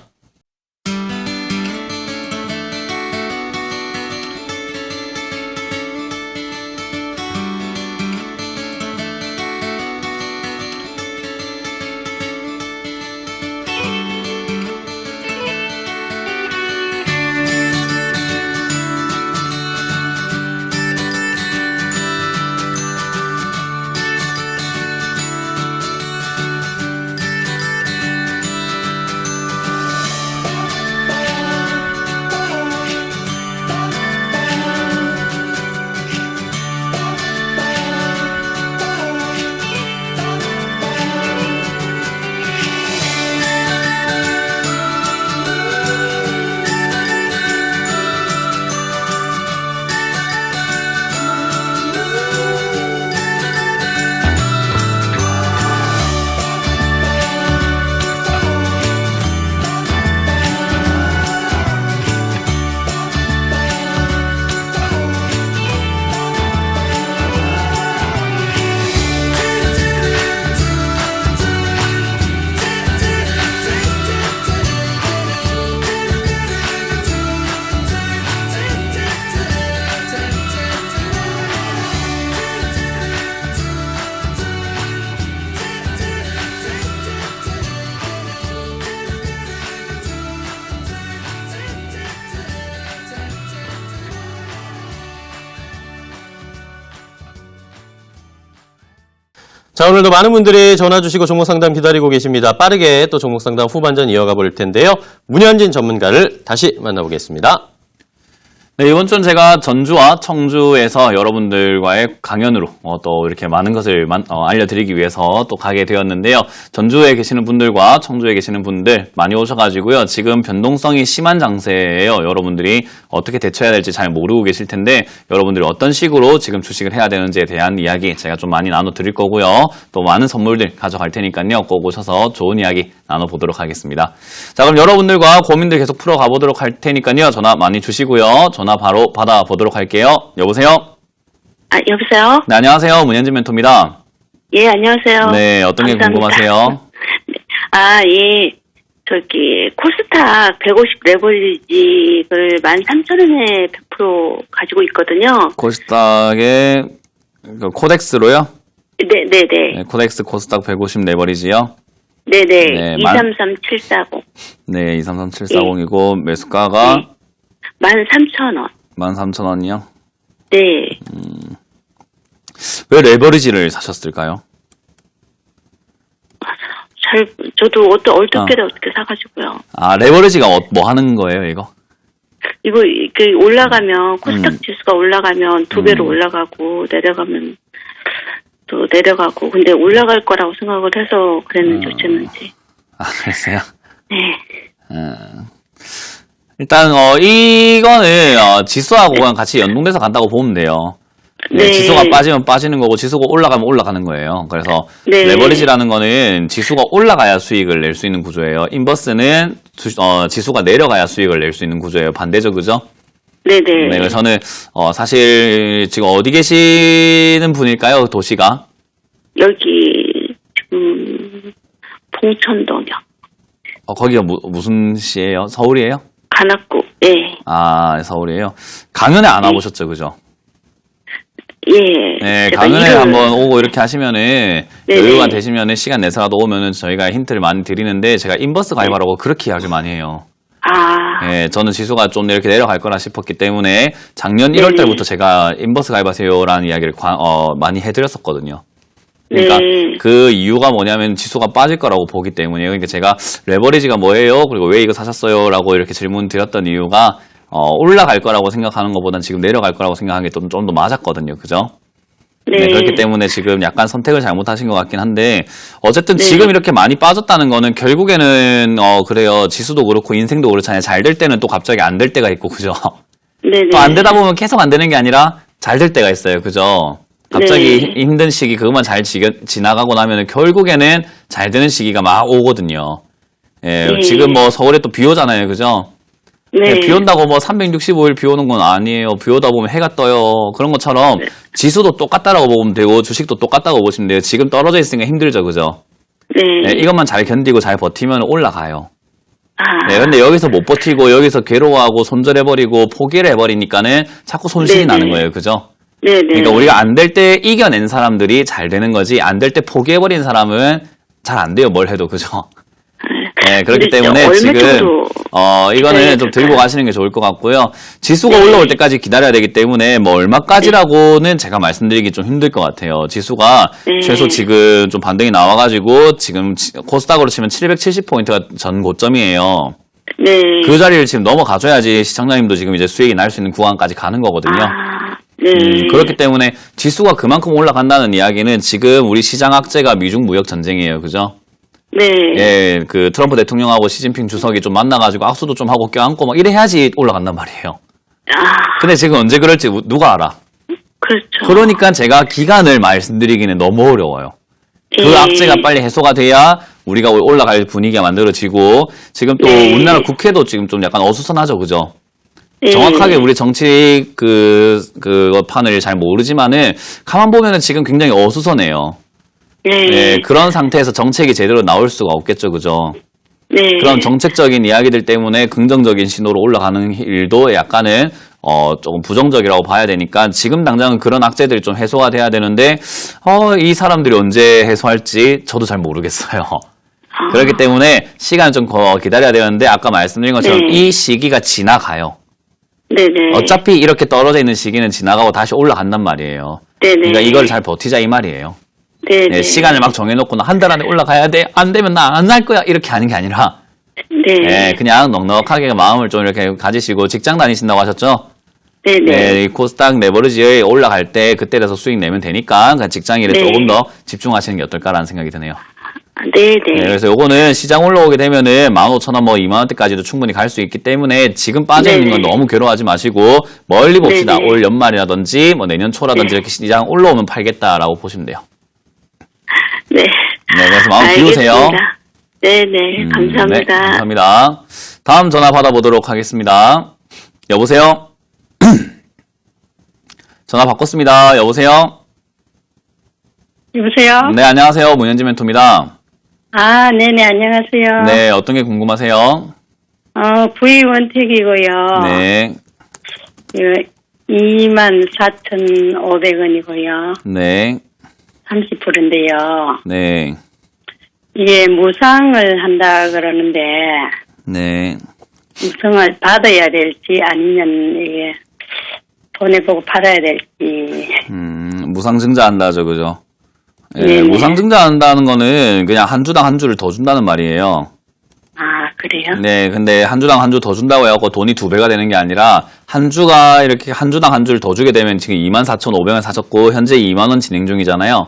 자, 오늘도 많은 분들이 전화 주시고 종목 상담 기다리고 계십니다. 빠르게 또 종목 상담 후반전 이어가 볼 텐데요. 문현진 전문가를 다시 만나보겠습니다. 네, 이번 주는 제가 전주와 청주에서 여러분들과의 강연으로 또 이렇게 많은 것을 알려드리기 위해서 또 가게 되었는데요. 전주에 계시는 분들과 청주에 계시는 분들 많이 오셔가지고요. 지금 변동성이 심한 장세예요. 여러분들이 어떻게 대처해야 될지 잘 모르고 계실 텐데 여러분들이 어떤 식으로 지금 주식을 해야 되는지에 대한 이야기 제가 좀 많이 나눠드릴 거고요. 또 많은 선물들 가져갈 테니까요. 꼭 오셔서 좋은 이야기 나눠보도록 하겠습니다. 자, 그럼 여러분들과 고민들 계속 풀어가 보도록 할 테니까요. 전화 많이 주시고요. 전화 바로 받아보도록 할게요. 여보세요? 아, 여보세요? 네, 안녕하세요. 문현진 멘토입니다. 예, 안녕하세요. 네, 어떤 게 감사합니다. 궁금하세요? 아, 예. 코스닥 150 레버리지를 13,000원에 100% 가지고 있거든요. 코스닥의 코덱스로요? 네네네. 네, 코덱스 코스닥 150 레버리지요? 네네. 네, 233740. 네, 233740이고 매수가가 13,000원. 13,000원이요? 네. 왜 레버리지를 사셨을까요? 저도 어떻게 사가지고요. 아, 레버리지가 뭐 하는 거예요, 이거? 이거, 올라가면, 코스닥 지수가 올라가면 2배로 올라가고, 내려가면 또 내려가고, 근데 올라갈 거라고 생각을 해서 그랬는지 어쨌는지. 아, 그랬어요? 네. 일단, 이거는, 지수하고 그냥 같이 연동돼서 간다고 보면 돼요. 네, 지수가 빠지면 빠지는 거고, 지수가 올라가면 올라가는 거예요. 그래서, 네. 레버리지라는 거는 지수가 올라가야 수익을 낼 수 있는 구조예요. 인버스는, 지수가 내려가야 수익을 낼 수 있는 구조예요. 반대죠, 그죠? 네네. 네, 그래서 저는, 사실, 지금 어디 계시는 분일까요, 도시가? 여기, 지금, 봉천동이요. 거기가 무슨 시예요? 서울이에요? 관악구, 예. 아, 서울이에요? 강연에 안 와보셨죠, 그죠? 예. 네, 제가 강은에 일을- 한번 오고 이렇게 하시면은 네네. 여유가 되시면은 시간 내서라도 오면은 저희가 힌트를 많이 드리는데 제가 인버스 가입하라고 그렇게 이야기를 많이 해요. 아, 예, 저는 지수가 좀 이렇게 내려갈 거라 싶었기 때문에 작년 1월 네네. 달부터 제가 인버스 가입하세요라는 이야기를 많이 해드렸었거든요. 그러니까 네. 그 이유가 뭐냐면 지수가 빠질 거라고 보기 때문이에요. 그러니까 제가 레버리지가 뭐예요? 그리고 왜 이거 사셨어요? 라고 이렇게 질문 드렸던 이유가 올라갈 거라고 생각하는 것보단 지금 내려갈 거라고 생각하는 게 좀 더 맞았거든요. 그죠? 네. 네, 그렇기 때문에 지금 약간 선택을 잘못하신 것 같긴 한데 어쨌든 네. 지금 이렇게 많이 빠졌다는 거는 결국에는 그래요. 지수도 그렇고 인생도 그렇잖아요. 잘 될 때는 또 갑자기 안 될 때가 있고 그죠? 네네. 또 안 되다 보면 계속 안 되는 게 아니라 잘 될 때가 있어요. 그죠? 갑자기 네. 힘든 시기 그것만 잘 지나가고 나면은 결국에는 잘 되는 시기가 막 오거든요. 예, 네. 지금 뭐 서울에 또 비 오잖아요. 그죠? 네. 비 온다고 뭐 365일 비 오는 건 아니에요. 비 오다 보면 해가 떠요. 그런 것처럼 네. 지수도 똑같다라고 보면 되고 주식도 똑같다고 보시면 돼요. 지금 떨어져 있으니까 힘들죠. 그죠? 네. 네, 이것만 잘 견디고 잘 버티면 올라가요. 아, 네, 근데 여기서 못 버티고 여기서 괴로워하고 손절해버리고 포기를 해버리니까는 자꾸 손실이 네네. 나는 거예요. 그죠? 네네. 그러니까 우리가 안 될 때 이겨낸 사람들이 잘 되는 거지 안 될 때 포기해버린 사람은 잘 안 돼요. 뭘 해도. 그죠? 네, 그렇기 근데 때문에 얼마 지금 정도 이거는 네, 좀 들고 가시는 게 좋을 것 같고요. 지수가 네. 올라올 때까지 기다려야 되기 때문에 뭐 얼마까지라고는 제가 말씀드리기 좀 힘들 것 같아요. 지수가 네. 최소 지금 좀 반등이 나와가지고 지금 코스닥으로 치면 770포인트가 전 고점이에요. 네. 그 자리를 지금 넘어가줘야지 시청자님도 지금 이제 수익이 날 수 있는 구간까지 가는 거거든요. 아, 네. 그렇기 때문에 지수가 그만큼 올라간다는 이야기는 지금 우리 시장 악재가 미중 무역 전쟁이에요. 그죠? 네. 예, 그 트럼프 대통령하고 시진핑 주석이 좀 만나가지고 악수도 좀 하고 껴안고 막 이래 해야지 올라간단 말이에요. 아, 근데 지금 언제 그럴지 누가 알아? 그렇죠. 그러니까 제가 기간을 말씀드리기는 너무 어려워요. 그 예. 악재가 빨리 해소가 돼야 우리가 올라갈 분위기가 만들어지고 지금 또 네. 우리나라 국회도 지금 좀 약간 어수선하죠. 그죠? 네. 정확하게 우리 정치 그 판을 잘 모르지만은 가만 보면은 지금 굉장히 어수선해요. 네. 네, 그런 상태에서 정책이 제대로 나올 수가 없겠죠. 그죠? 네. 그런 정책적인 이야기들 때문에 긍정적인 신호로 올라가는 일도 약간은 조금 부정적이라고 봐야 되니까 지금 당장은 그런 악재들이 좀 해소가 돼야 되는데 이 사람들이 언제 해소할지 저도 잘 모르겠어요. 아. 그렇기 때문에 시간 좀 기다려야 되는데 아까 말씀드린 것처럼 네. 이 시기가 지나가요. 네네. 어차피 이렇게 떨어져 있는 시기는 지나가고 다시 올라간단 말이에요. 네네. 그러니까 이걸 잘 버티자 이 말이에요. 네네. 네, 시간을 막 정해놓고 한 달 안에 올라가야 돼. 안 되면 나 안 할 거야. 이렇게 하는 게 아니라 네. 네, 그냥 넉넉하게 마음을 좀 이렇게 가지시고 직장 다니신다고 하셨죠? 네네. 네, 이 코스닥 레버리지에 올라갈 때 그때라서 수익 내면 되니까 그냥 직장 일에 네. 조금 더 집중하시는 게 어떨까라는 생각이 드네요. 네네. 네, 그래서 요거는 시장 올라오게 되면은 15,000원 뭐 2만원대까지도 충분히 갈 수 있기 때문에 지금 빠져있는 건 네네. 너무 괴로워하지 마시고 멀리 봅시다. 네네. 올 연말이라든지 뭐 내년 초라든지 네. 이렇게 시장 올라오면 팔겠다라고 보시면 돼요. 네. 네, 그래서 마음 비우세요. 알겠습니다. 네네. 감사합니다. 네, 감사합니다. 다음 전화 받아보도록 하겠습니다. 여보세요? 전화 바꿨습니다. 여보세요? 여보세요? 네, 안녕하세요. 문현지 멘토입니다. 아, 네네, 안녕하세요. 네, 어떤 게 궁금하세요? V원택이고요. 네, 24,500원이고요. 네, 30%인데요. 네, 이게 무상을 한다 그러는데, 네. 무상을 받아야 될지 아니면 이게 돈에 보고 팔아야 될지. 무상증자 한다죠, 그죠? 예, 네네. 무상증자 한다는 거는 그냥 한 주당 한 주를 더 준다는 말이에요. 아, 그래요? 네, 근데 한 주당 한 주 더 준다고 해갖고 돈이 2배가 되는 게 아니라 한 주가 이렇게 한 주당 한 주를 더 주게 되면 지금 24,500원 사셨고 현재 2만원 진행 중이잖아요.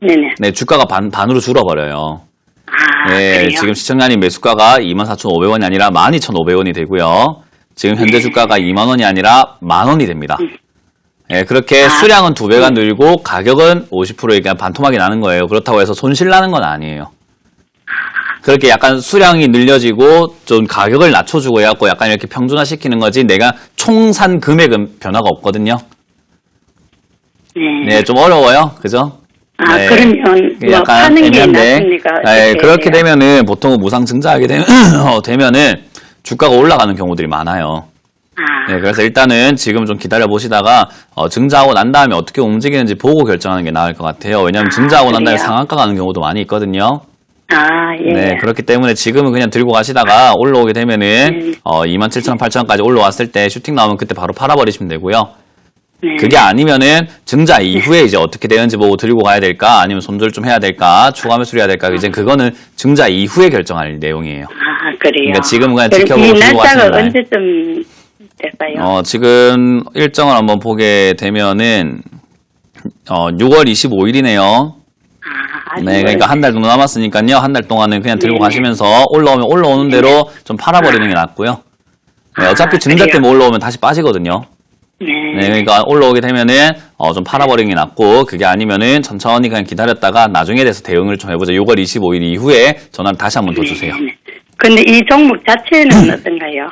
네네. 네, 주가가 반으로 줄어버려요. 아, 네, 그래요? 지금 시청자님 매수가가 24,500원이 아니라 12,500원이 되고요. 지금 현재 주가가 2만원이 아니라 만원이 됩니다. 네, 그렇게 수량은 2배가 늘고 가격은 50% 반토막이 나는 거예요. 그렇다고 해서 손실 나는 건 아니에요. 그렇게 약간 수량이 늘려지고 좀 가격을 낮춰주고 해갖고 약간 이렇게 평준화시키는 거지 내가 총산 금액은 변화가 없거든요. 네. 네, 좀 어려워요. 그죠? 아, 네. 그러면 뭐 파는 게 낫습니까? 네, 어떻게 그렇게 해요? 되면은 보통 무상 증자하게 되면은 주가가 올라가는 경우들이 많아요. 아, 네, 그래서 일단은 지금 좀 기다려 보시다가 증자하고 난 다음에 어떻게 움직이는지 보고 결정하는 게 나을 것 같아요. 왜냐하면 증자하고 난 다음에 그래요? 상한가 가는 경우도 많이 있거든요. 아, 예. 네, 그렇기 때문에 지금은 그냥 들고 가시다가 올라오게 되면은 27,000원, 8,000원까지 올라왔을 때 슈팅 나오면 그때 바로 팔아버리시면 되고요. 네. 그게 아니면은 증자 이후에 이제 어떻게 되는지 보고 들고 가야 될까, 아니면 손절 좀 해야 될까, 추가 매수를 해야 될까, 이제 그거는 증자 이후에 결정할 내용이에요. 아, 그래요. 그러니까 지금 그냥 그럼 지켜보고 이 들고 가시는 날짜가 거예요. 언제쯤 될까요? 지금 일정을 한번 보게 되면은 6월 25일이네요. 아, 네, 그러니까 한 달 정도 남았으니까요. 한 달 동안은 그냥 들고 네. 가시면서 올라오면 올라오는 대로 좀 팔아버리는 게 낫고요. 네, 어차피 증자 그래요? 때문에 올라오면 다시 빠지거든요. 네. 네, 그러니까 올라오게 되면은 좀 팔아버리는 게 낫고, 그게 아니면은 천천히 그냥 기다렸다가 나중에 돼서 대응을 좀 해보자. 6월 25일 이후에 전화를 다시 한번 더 주세요. 네. 근데 이 종목 자체는 어떤가요?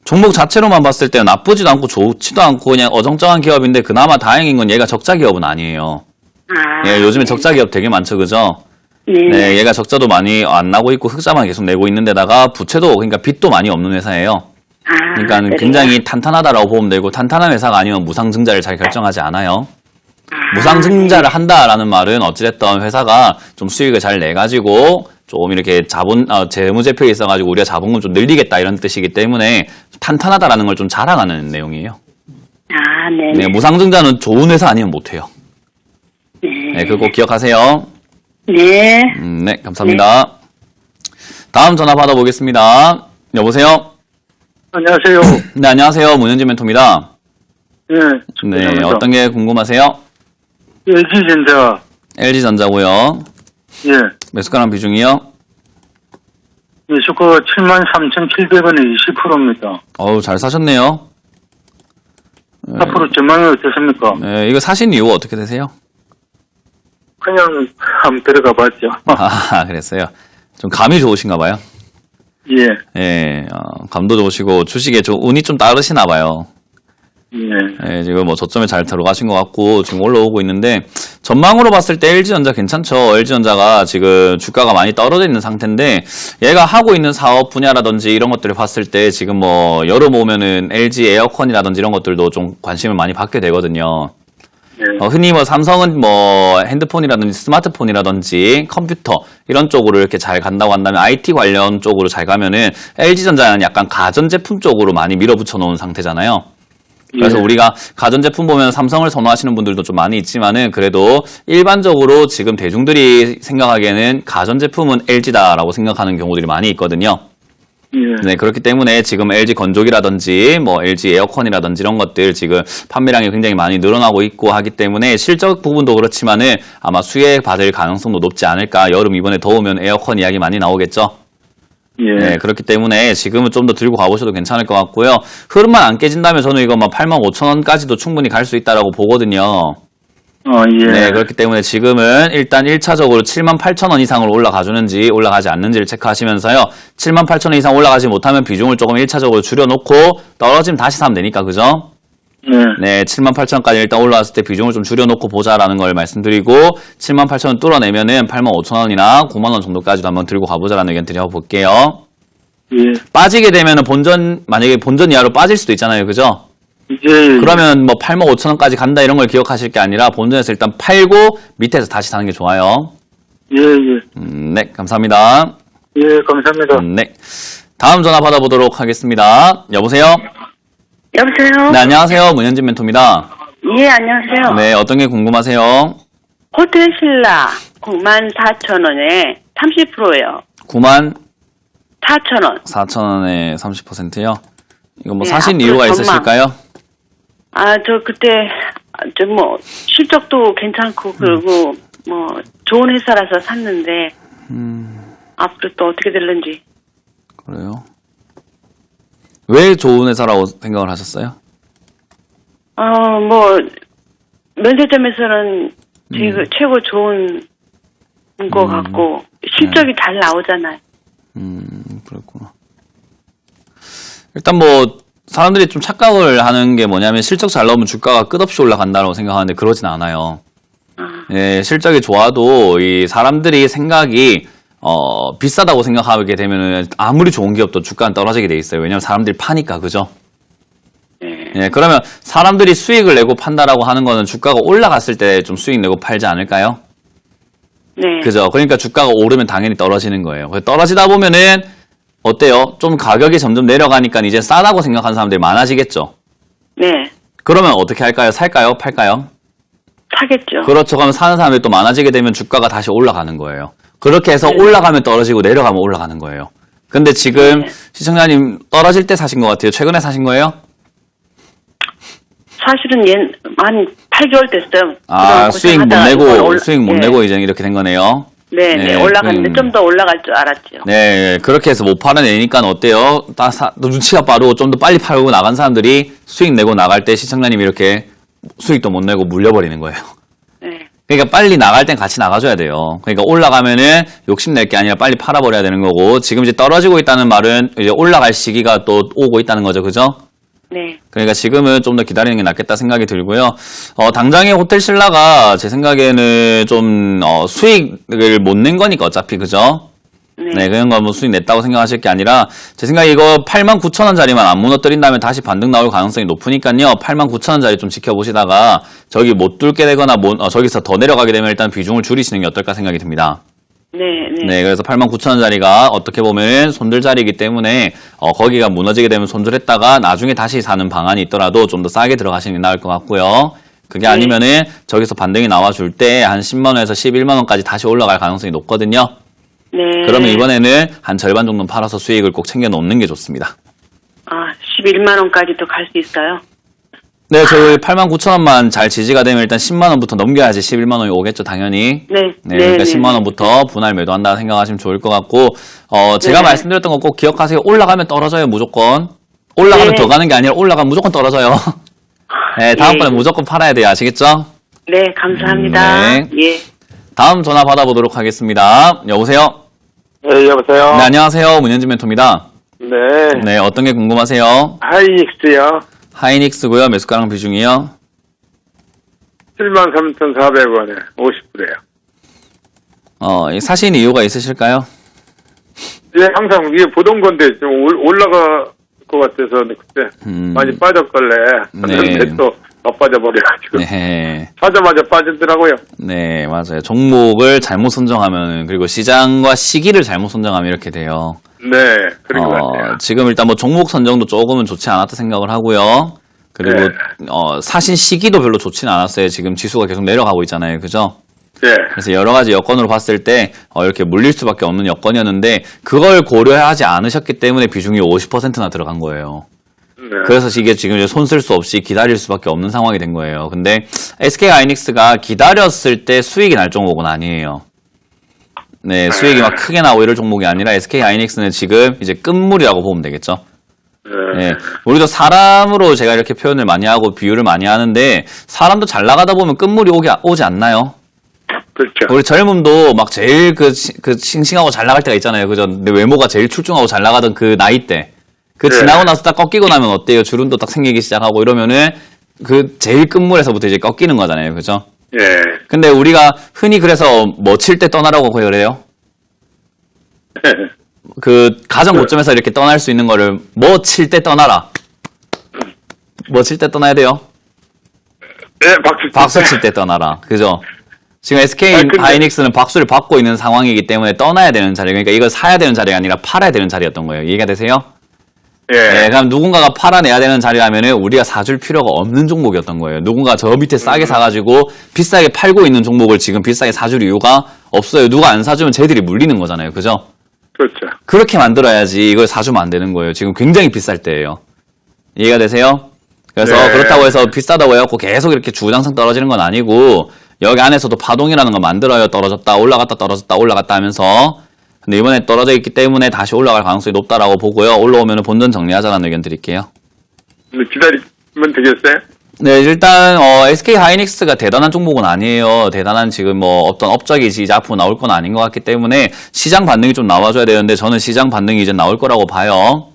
종목 자체로만 봤을 때 나쁘지도 않고 좋지도 않고 그냥 어정쩡한 기업인데 그나마 다행인 건 얘가 적자 기업은 아니에요. 아, 예, 요즘에 적자 기업 되게 많죠, 그죠? 네. 네, 얘가 적자도 많이 안 나고 있고 흑자만 계속 내고 있는 데다가 부채도, 그러니까 빚도 많이 없는 회사예요. 아, 그러니까 그래요? 굉장히 탄탄하다라고 보면 되고, 탄탄한 회사가 아니면 무상증자를 잘 결정하지 않아요. 아, 무상증자를 한다라는 말은 어찌됐든 회사가 좀 수익을 잘 내가지고 조금 이렇게 재무제표에 있어가지고 우리가 자본금 좀 늘리겠다 이런 뜻이기 때문에 탄탄하다라는 걸 좀 자랑하는 내용이에요. 아, 네. 네, 무상증자는 좋은 회사 아니면 못해요. 네, 그거 꼭 기억하세요. 네. 네, 감사합니다. 다음 전화 받아보겠습니다. 여보세요? 안녕하세요. 네, 안녕하세요. 문현진 멘토입니다. 예. 네, 어떤 게 궁금하세요? LG전자. LG전자고요. 예. 매수가랑 비중이요? 매수가 73,700원에 20%입니다. 어우, 잘 사셨네요. 앞으로 전망이 어떻습니까? 네, 이거 사신 이유가 어떻게 되세요? 그냥 한번 들어가 봤죠. 아, 그랬어요. 좀 감이 좋으신가 봐요. 예. 예, 감도 좋으시고 주식에 좀 운이 좀 따르시나 봐요. 예. 예, 지금 뭐 저점에 잘 들어가신 것 같고 지금 올라오고 있는데 전망으로 봤을 때 LG전자 괜찮죠. LG전자가 지금 주가가 많이 떨어져 있는 상태인데 얘가 하고 있는 사업 분야라든지 이런 것들을 봤을 때 지금 뭐 여름 오면은 LG 에어컨이라든지 이런 것들도 좀 관심을 많이 받게 되거든요. 예. 흔히 뭐 삼성은 뭐 핸드폰이라든지 스마트폰이라든지 컴퓨터 이런 쪽으로 이렇게 잘 간다고 한다면 IT 관련 쪽으로 잘 가면은 LG전자는 약간 가전제품 쪽으로 많이 밀어붙여 놓은 상태잖아요. 그래서 예. 우리가 가전제품 보면 삼성을 선호하시는 분들도 좀 많이 있지만은 그래도 일반적으로 지금 대중들이 생각하기에는 가전제품은 LG다라고 생각하는 경우들이 많이 있거든요. 예. 네, 그렇기 때문에 지금 LG 건조기라든지 뭐 LG 에어컨이라든지 이런 것들 지금 판매량이 굉장히 많이 늘어나고 있고 하기 때문에 실적 부분도 그렇지만은 아마 수혜 받을 가능성도 높지 않을까. 여름 이번에 더우면 에어컨 이야기 많이 나오겠죠. 예. 네, 그렇기 때문에 지금은 좀 더 들고 가보셔도 괜찮을 것 같고요. 흐름만 안 깨진다면 저는 이거 막 85,000원까지도 충분히 갈 수 있다라고 보거든요. 예. 네, 그렇기 때문에 지금은 일단 1차적으로 78,000원 이상으로 올라가주는지 올라가지 않는지를 체크하시면서요. 78,000원 이상 올라가지 못하면 비중을 조금 1차적으로 줄여놓고 떨어지면 다시 사면 되니까, 그죠? 네, 78,000원까지 일단 올라왔을 때 비중을 좀 줄여놓고 보자라는 걸 말씀드리고 78,000원 뚫어내면은 85,000원이나 90,000원 정도까지도 한번 들고 가보자라는 의견 드려볼게요. 예. 빠지게 되면은 만약에 본전 이하로 빠질 수도 있잖아요, 그죠? 이제. 그러면 뭐 85,000원까지 간다 이런 걸 기억하실 게 아니라 본전에서 일단 팔고 밑에서 다시 사는 게 좋아요. 예, 예. 네, 감사합니다. 예, 감사합니다. 네. 다음 전화 받아보도록 하겠습니다. 여보세요? 여보세요? 네, 안녕하세요. 문현진 멘토입니다. 예, 안녕하세요. 네, 어떤 게 궁금하세요? 호텔 신라 94,000원에 30%예요. 94,000원에 4,000원. 30%요? 이거 뭐 네, 사신 앞으로 이유가 전망. 있으실까요? 아, 저 그때 좀 뭐 실적도 괜찮고 그리고 뭐 좋은 회사라서 샀는데 앞으로 또 어떻게 될는지. 그래요? 왜 좋은 회사라고 생각을 하셨어요? 뭐 면세점에서는 최고 좋은 거 같고 실적이 잘 나오잖아요. 그렇구나. 일단 뭐 사람들이 좀 착각을 하는 게 뭐냐면 실적 잘 나오면 주가가 끝없이 올라간다고 생각하는데 그러진 않아요. 예, 실적이 좋아도 이 사람들이 생각이 비싸다고 생각하게 되면은 아무리 좋은 기업도 주가는 떨어지게 돼 있어요. 왜냐면 사람들이 파니까, 그죠? 예, 그러면 사람들이 수익을 내고 판다라고 하는 거는 주가가 올라갔을 때 좀 수익 내고 팔지 않을까요? 네. 그죠? 그러니까 주가가 오르면 당연히 떨어지는 거예요. 떨어지다 보면은 어때요? 좀 가격이 점점 내려가니까 이제 싸다고 생각하는 사람들이 많아지겠죠? 네. 그러면 어떻게 할까요? 살까요? 팔까요? 사겠죠. 그렇죠. 그러면 사는 사람들이 또 많아지게 되면 주가가 다시 올라가는 거예요. 그렇게 해서 올라가면 떨어지고 내려가면 올라가는 거예요. 근데 지금 네. 시청자님 떨어질 때 사신 것 같아요. 최근에 사신 거예요? 사실은 한 8개월 됐어요. 아, 그동안 수익 못 고생하다가 이걸 내고, 수익 못 네. 내고 이제 이렇게 된 거네요. 네, 네, 올라갔는데 좀 더 올라갈 줄 알았죠. 네, 그렇게 해서 못 팔아내니까 어때요? 또 눈치가 빠르고 좀 더 빨리 팔고 나간 사람들이 수익 내고 나갈 때 시청자님이 이렇게 수익도 못 내고 물려버리는 거예요. 네. 그러니까 빨리 나갈 땐 같이 나가줘야 돼요. 그러니까 올라가면은 욕심낼 게 아니라 빨리 팔아버려야 되는 거고, 지금 이제 떨어지고 있다는 말은 이제 올라갈 시기가 또 오고 있다는 거죠. 그죠? 네. 그러니까 지금은 좀 더 기다리는 게 낫겠다 생각이 들고요. 당장에 호텔 신라가 제 생각에는 좀, 수익을 못 낸 거니까 어차피, 그죠? 네, 그런 거 뭐 수익 냈다고 생각하실 게 아니라, 제 생각에 이거 89,000원짜리만 안 무너뜨린다면 다시 반등 나올 가능성이 높으니까요. 89,000원짜리 좀 지켜보시다가, 저기 못 뚫게 되거나, 저기서 더 내려가게 되면 일단 비중을 줄이시는 게 어떨까 생각이 듭니다. 네, 그래서 89,000원짜리가 어떻게 보면 손들자리이기 때문에 거기가 무너지게 되면 손절했다가 나중에 다시 사는 방안이 있더라도 좀 더 싸게 들어가시는 게 나을 것 같고요. 그게 아니면은 저기서 반등이 나와줄 때 한 10만 원에서 11만 원까지 다시 올라갈 가능성이 높거든요. 네. 그러면 이번에는 한 절반 정도 팔아서 수익을 꼭 챙겨 놓는 게 좋습니다. 아, 11만 원까지도 갈 수 있어요? 네, 저희 89,000원만 잘 지지가 되면 일단 10만 원부터 넘겨야지 11만 원이 오겠죠, 당연히. 네. 그러니까 10만 원부터 분할 매도한다 생각하시면 좋을 것 같고, 제가 네. 말씀드렸던 거 꼭 기억하세요. 올라가면 떨어져요, 무조건. 올라가면 네. 더 가는 게 아니라 올라가면 무조건 떨어져요. 네, 다음번에 무조건 팔아야 돼요, 아시겠죠? 네, 감사합니다. 네. 예. 다음 전화 받아보도록 하겠습니다. 여보세요? 네, 여보세요? 네, 안녕하세요. 문현진 멘토입니다. 네. 네, 어떤 게 궁금하세요? 하이닉스요. 하이닉스고요. 매수가랑 비중이요? 73,400원에 50불이에요. 사신 이유가 있으실까요? 예, 항상 위에 보던 건데 좀 올라갈 것 같아서 그때 많이 빠졌걸래. 네. 근데 또 빠져버려가지고. 네. 사자마자 빠지더라고요. 네, 맞아요. 종목을 잘못 선정하면, 그리고 시장과 시기를 잘못 선정하면 이렇게 돼요. 네, 그런 것 같아요. 지금 일단 뭐 종목 선정도 조금은 좋지 않았다 생각을 하고요. 그리고, 네. 사신 시기도 별로 좋지는 않았어요. 지금 지수가 계속 내려가고 있잖아요. 그죠? 예. 그래서 여러 가지 여건으로 봤을 때, 이렇게 물릴 수밖에 없는 여건이었는데, 그걸 고려하지 않으셨기 때문에 비중이 50%나 들어간 거예요. 네. 그래서 이게 지금 이제 손 쓸 수 없이 기다릴 수밖에 없는 상황이 된 거예요. 근데 SK 하이닉스가 기다렸을 때 수익이 날 종목은 아니에요. 네, 수익이 막 크게 나고 이럴 종목이 아니라 SK 하이닉스는 지금 이제 끝물이라고 보면 되겠죠. 네, 우리도 사람으로 제가 이렇게 표현을 많이 하고 비유를 많이 하는데 사람도 잘 나가다 보면 끝물이 오지 않나요? 그렇죠. 우리 젊음도 막 제일 그 싱싱하고 잘 나갈 때가 있잖아요. 그죠? 내 외모가 제일 출중하고 잘 나가던 그 나이 때. 그 네. 지나고 나서 딱 꺾이고 나면 어때요? 주름도 딱 생기기 시작하고 이러면은 그 제일 끝물에서부터 이제 꺾이는 거잖아요. 그죠? 예. 근데 우리가 흔히 그래서 뭐 칠 때 떠나라고 그래요? 그 가장 고점에서 이렇게 떠날 수 있는 거를 뭐 칠 때 떠나라. 뭐 칠 때 떠나야 돼요? 네, 박수 칠 때 떠나라. 그죠? 지금 SK 근데- 하이닉스는 박수를 받고 있는 상황이기 때문에 떠나야 되는 자리, 그러니까 이걸 사야 되는 자리가 아니라 팔아야 되는 자리였던 거예요. 이해가 되세요? 예. 네, 그럼 누군가가 팔아내야 되는 자리라면은 우리가 사줄 필요가 없는 종목이었던 거예요. 누군가 저 밑에 싸게 사가지고 비싸게 팔고 있는 종목을 지금 비싸게 사줄 이유가 없어요. 누가 안 사주면 쟤들이 물리는 거잖아요. 그죠? 그렇죠. 그렇게 만들어야지 이걸 사주면 안 되는 거예요. 지금 굉장히 비쌀 때예요. 이해가 되세요? 그래서 네. 그렇다고 해서 비싸다고 해갖고 계속 이렇게 주구장창 떨어지는 건 아니고 여기 안에서도 파동이라는 거 만들어요. 떨어졌다 올라갔다 떨어졌다 올라갔다 하면서. 근데 이번에 떨어져 있기 때문에 다시 올라갈 가능성이 높다라고 보고요. 올라오면 본전 정리하자는 의견 드릴게요. 근데 기다리면 되겠어요? 네, 일단 SK 하이닉스가 대단한 종목은 아니에요. 대단한 지금 뭐 어떤 업적이 이제 앞으로 나올 건 아닌 것 같기 때문에 시장 반등이 좀 나와줘야 되는데 저는 시장 반등이 이제 나올 거라고 봐요.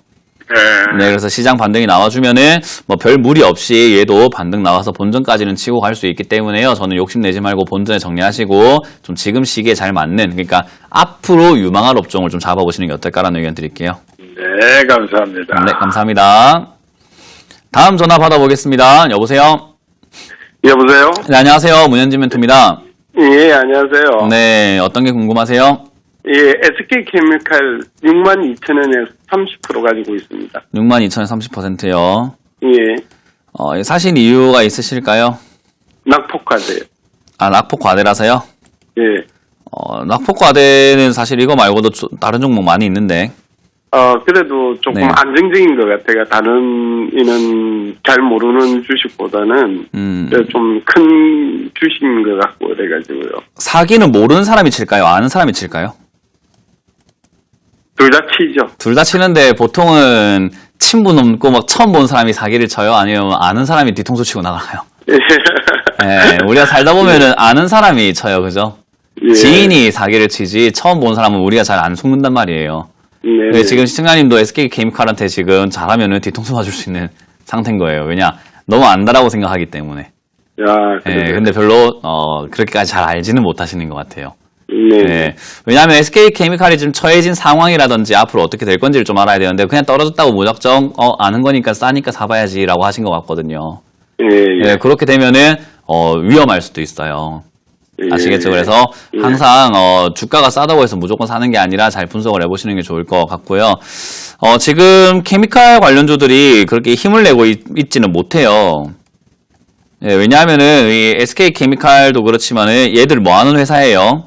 네, 그래서 시장 반등이 나와주면은 뭐 별 무리 없이 얘도 반등 나와서 본전까지는 치고 갈 수 있기 때문에요. 저는 욕심내지 말고 본전에 정리하시고 좀 지금 시기에 잘 맞는, 그러니까 앞으로 유망할 업종을 좀 잡아보시는 게 어떨까라는 의견 드릴게요. 네, 감사합니다. 네, 감사합니다. 다음 전화 받아보겠습니다. 여보세요? 여보세요? 네, 안녕하세요. 문현진 멘토입니다. 예, 안녕하세요. 네, 어떤 게 궁금하세요? 예, SK케미칼 62,000원에 30% 가지고 있습니다. 62,000원 30%요. 예, 사신 이유가 있으실까요? 낙폭과세요. 아, 낙폭 과대라서요? 예. 낙폭 과대는 사실 이거 말고도 다른 종목 많이 있는데. 그래도 조금 네. 안정적인 것 같아요. 다른 이는 잘 모르는 주식보다는 좀 큰 주식인 것 같고 그래가지고요. 사기는 모르는 사람이 칠까요? 아는 사람이 칠까요? 둘 다 치죠. 둘 다 치는데 보통은 친분 없고 막 처음 본 사람이 사기를 쳐요? 아니면 아는 사람이 뒤통수 치고 나가요? 네, 우리가 살다 보면은 아는 사람이 쳐요, 그죠? 예. 지인이 사기를 치지 처음 본 사람은 우리가 잘 안 속는단 말이에요. 네. 네, 지금 시청자님도 SK케미칼한테 지금 잘하면은 뒤통수 맞을 수 있는 상태인 거예요. 왜냐? 너무 안다라고 생각하기 때문에. 야, 네, 근데 별로 그렇게까지 잘 알지는 못하시는 것 같아요. 네. 네. 왜냐하면 SK케미칼이 좀 처해진 상황이라든지 앞으로 어떻게 될 건지를 좀 알아야 되는데 그냥 떨어졌다고 무작정 아는 거니까 싸니까 사봐야지라고 하신 것 같거든요. 예, 예. 네, 그렇게 되면은 위험할 수도 있어요. 예. 아시겠죠? 그래서 항상 주가가 싸다고 해서 무조건 사는 게 아니라 잘 분석을 해보시는 게 좋을 것 같고요. 지금 케미칼 관련주들이 그렇게 힘을 내고 있지는 못해요. 네, 왜냐하면은 이 SK케미칼도 그렇지만은 얘들 뭐 하는 회사예요?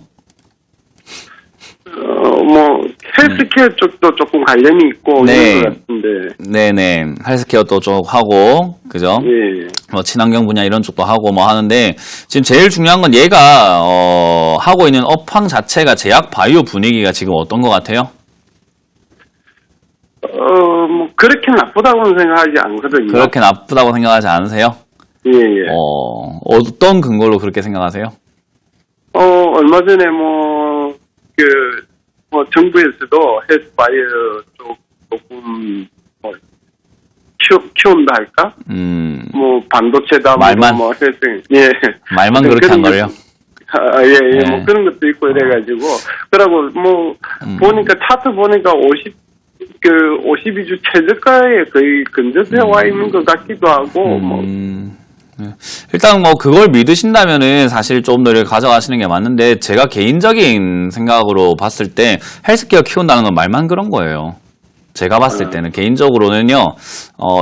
헬스케어 쪽도 조금 관련이 있고 네. 이런 것 같은데. 네네. 헬스케어도 쪽 하고, 그죠? 예. 뭐 친환경 분야 이런 쪽도 하고 뭐 하는데 지금 제일 중요한 건 얘가 하고 있는 업황 자체가 제약 바이오 분위기가 지금 어떤 것 같아요? 그렇게 나쁘다고는 생각하지 않거든요. 그렇게 나쁘다고 생각하지 않으세요? 예, 예. 어떤 근거로 그렇게 생각하세요? 얼마 전에 정부에서도 헬스바이오 쪽 조금, 키운다 할까? 반도체다, 말만? 헬스, 예. 말만 그렇게 한 거예요? 예, 네. 그런 것도 있고 이래가지고. 그러고, 보니까, 차트 보니까 52주 최저가에 거의 근접해 와 있는 것 같기도 하고, 일단 그걸 믿으신다면은 사실 좀 더 가져가시는 게 맞는데 제가 개인적인 생각으로 봤을 때 헬스케어 키운다는 건 말만 그런 거예요. 제가 봤을 때는 개인적으로는요.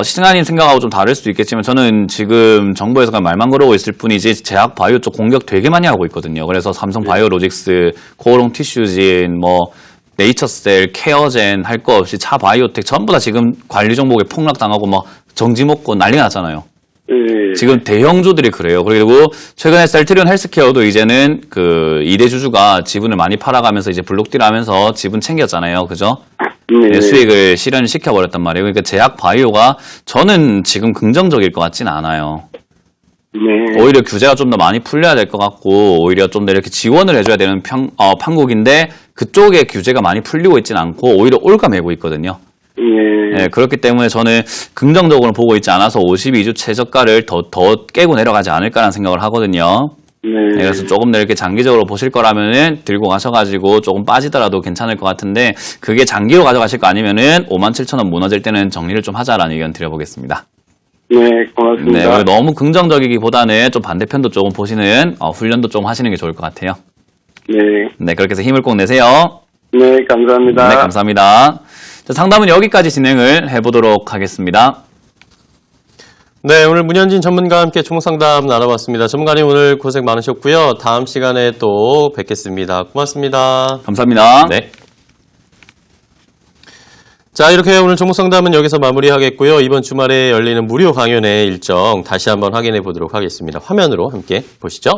시청자님 생각하고 좀 다를 수도 있겠지만 저는 지금 정부에서 그냥 말만 그러고 있을 뿐이지 제약 바이오 쪽 공격 되게 많이 하고 있거든요. 그래서 삼성 바이오로직스, 코오롱 티슈진, 네이처셀, 케어젠 할 거 없이 차 바이오텍 전부 다 지금 관리 종목에 폭락당하고 정지 먹고 난리가 났잖아요. 예. 지금 대형주들이 그래요. 그리고 최근에 셀트리온 헬스케어도 이제는 그 2대 주주가 지분을 많이 팔아가면서 이제 블록딜 하면서 지분 챙겼잖아요. 그죠? 네, 수익을 실현시켜버렸단 말이에요. 그러니까 제약 바이오가 저는 지금 긍정적일 것 같진 않아요. 네. 오히려 규제가 좀 더 많이 풀려야 될 것 같고 오히려 좀 더 이렇게 지원을 해줘야 되는 판국인데 그쪽에 규제가 많이 풀리고 있진 않고 오히려 올가매고 있거든요. 예. 네, 그렇기 때문에 저는 긍정적으로 보고 있지 않아서 52주 최저가를 더 깨고 내려가지 않을까라는 생각을 하거든요. 네. 네, 그래서 조금 더 이렇게 장기적으로 보실 거라면은 들고 가셔가지고 조금 빠지더라도 괜찮을 것 같은데 그게 장기로 가져가실 거 아니면은 57,000원 무너질 때는 정리를 좀 하자라는 의견 드려보겠습니다. 네, 고맙습니다. 네, 너무 긍정적이기보다는 좀 반대편도 조금 보시는 훈련도 좀 하시는 게 좋을 것 같아요. 네. 네, 그렇게 해서 힘을 꼭 내세요. 네, 감사합니다. 네, 감사합니다. 자, 상담은 여기까지 진행을 해보도록 하겠습니다. 네, 오늘 문현진 전문가와 함께 총상담 나눠봤습니다. 전문가님 오늘 고생 많으셨고요. 다음 시간에 또 뵙겠습니다. 고맙습니다. 감사합니다. 네. 자, 이렇게 오늘 종목상담은 여기서 마무리하겠고요. 이번 주말에 열리는 무료 강연의 일정 다시 한번 확인해 보도록 하겠습니다. 화면으로 함께 보시죠.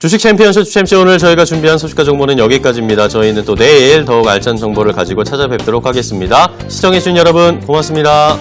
주식 챔피언쇼 주챔쇼 오늘 저희가 준비한 소식과 정보는 여기까지입니다. 저희는 또 내일 더욱 알찬 정보를 가지고 찾아뵙도록 하겠습니다. 시청해주신 여러분 고맙습니다.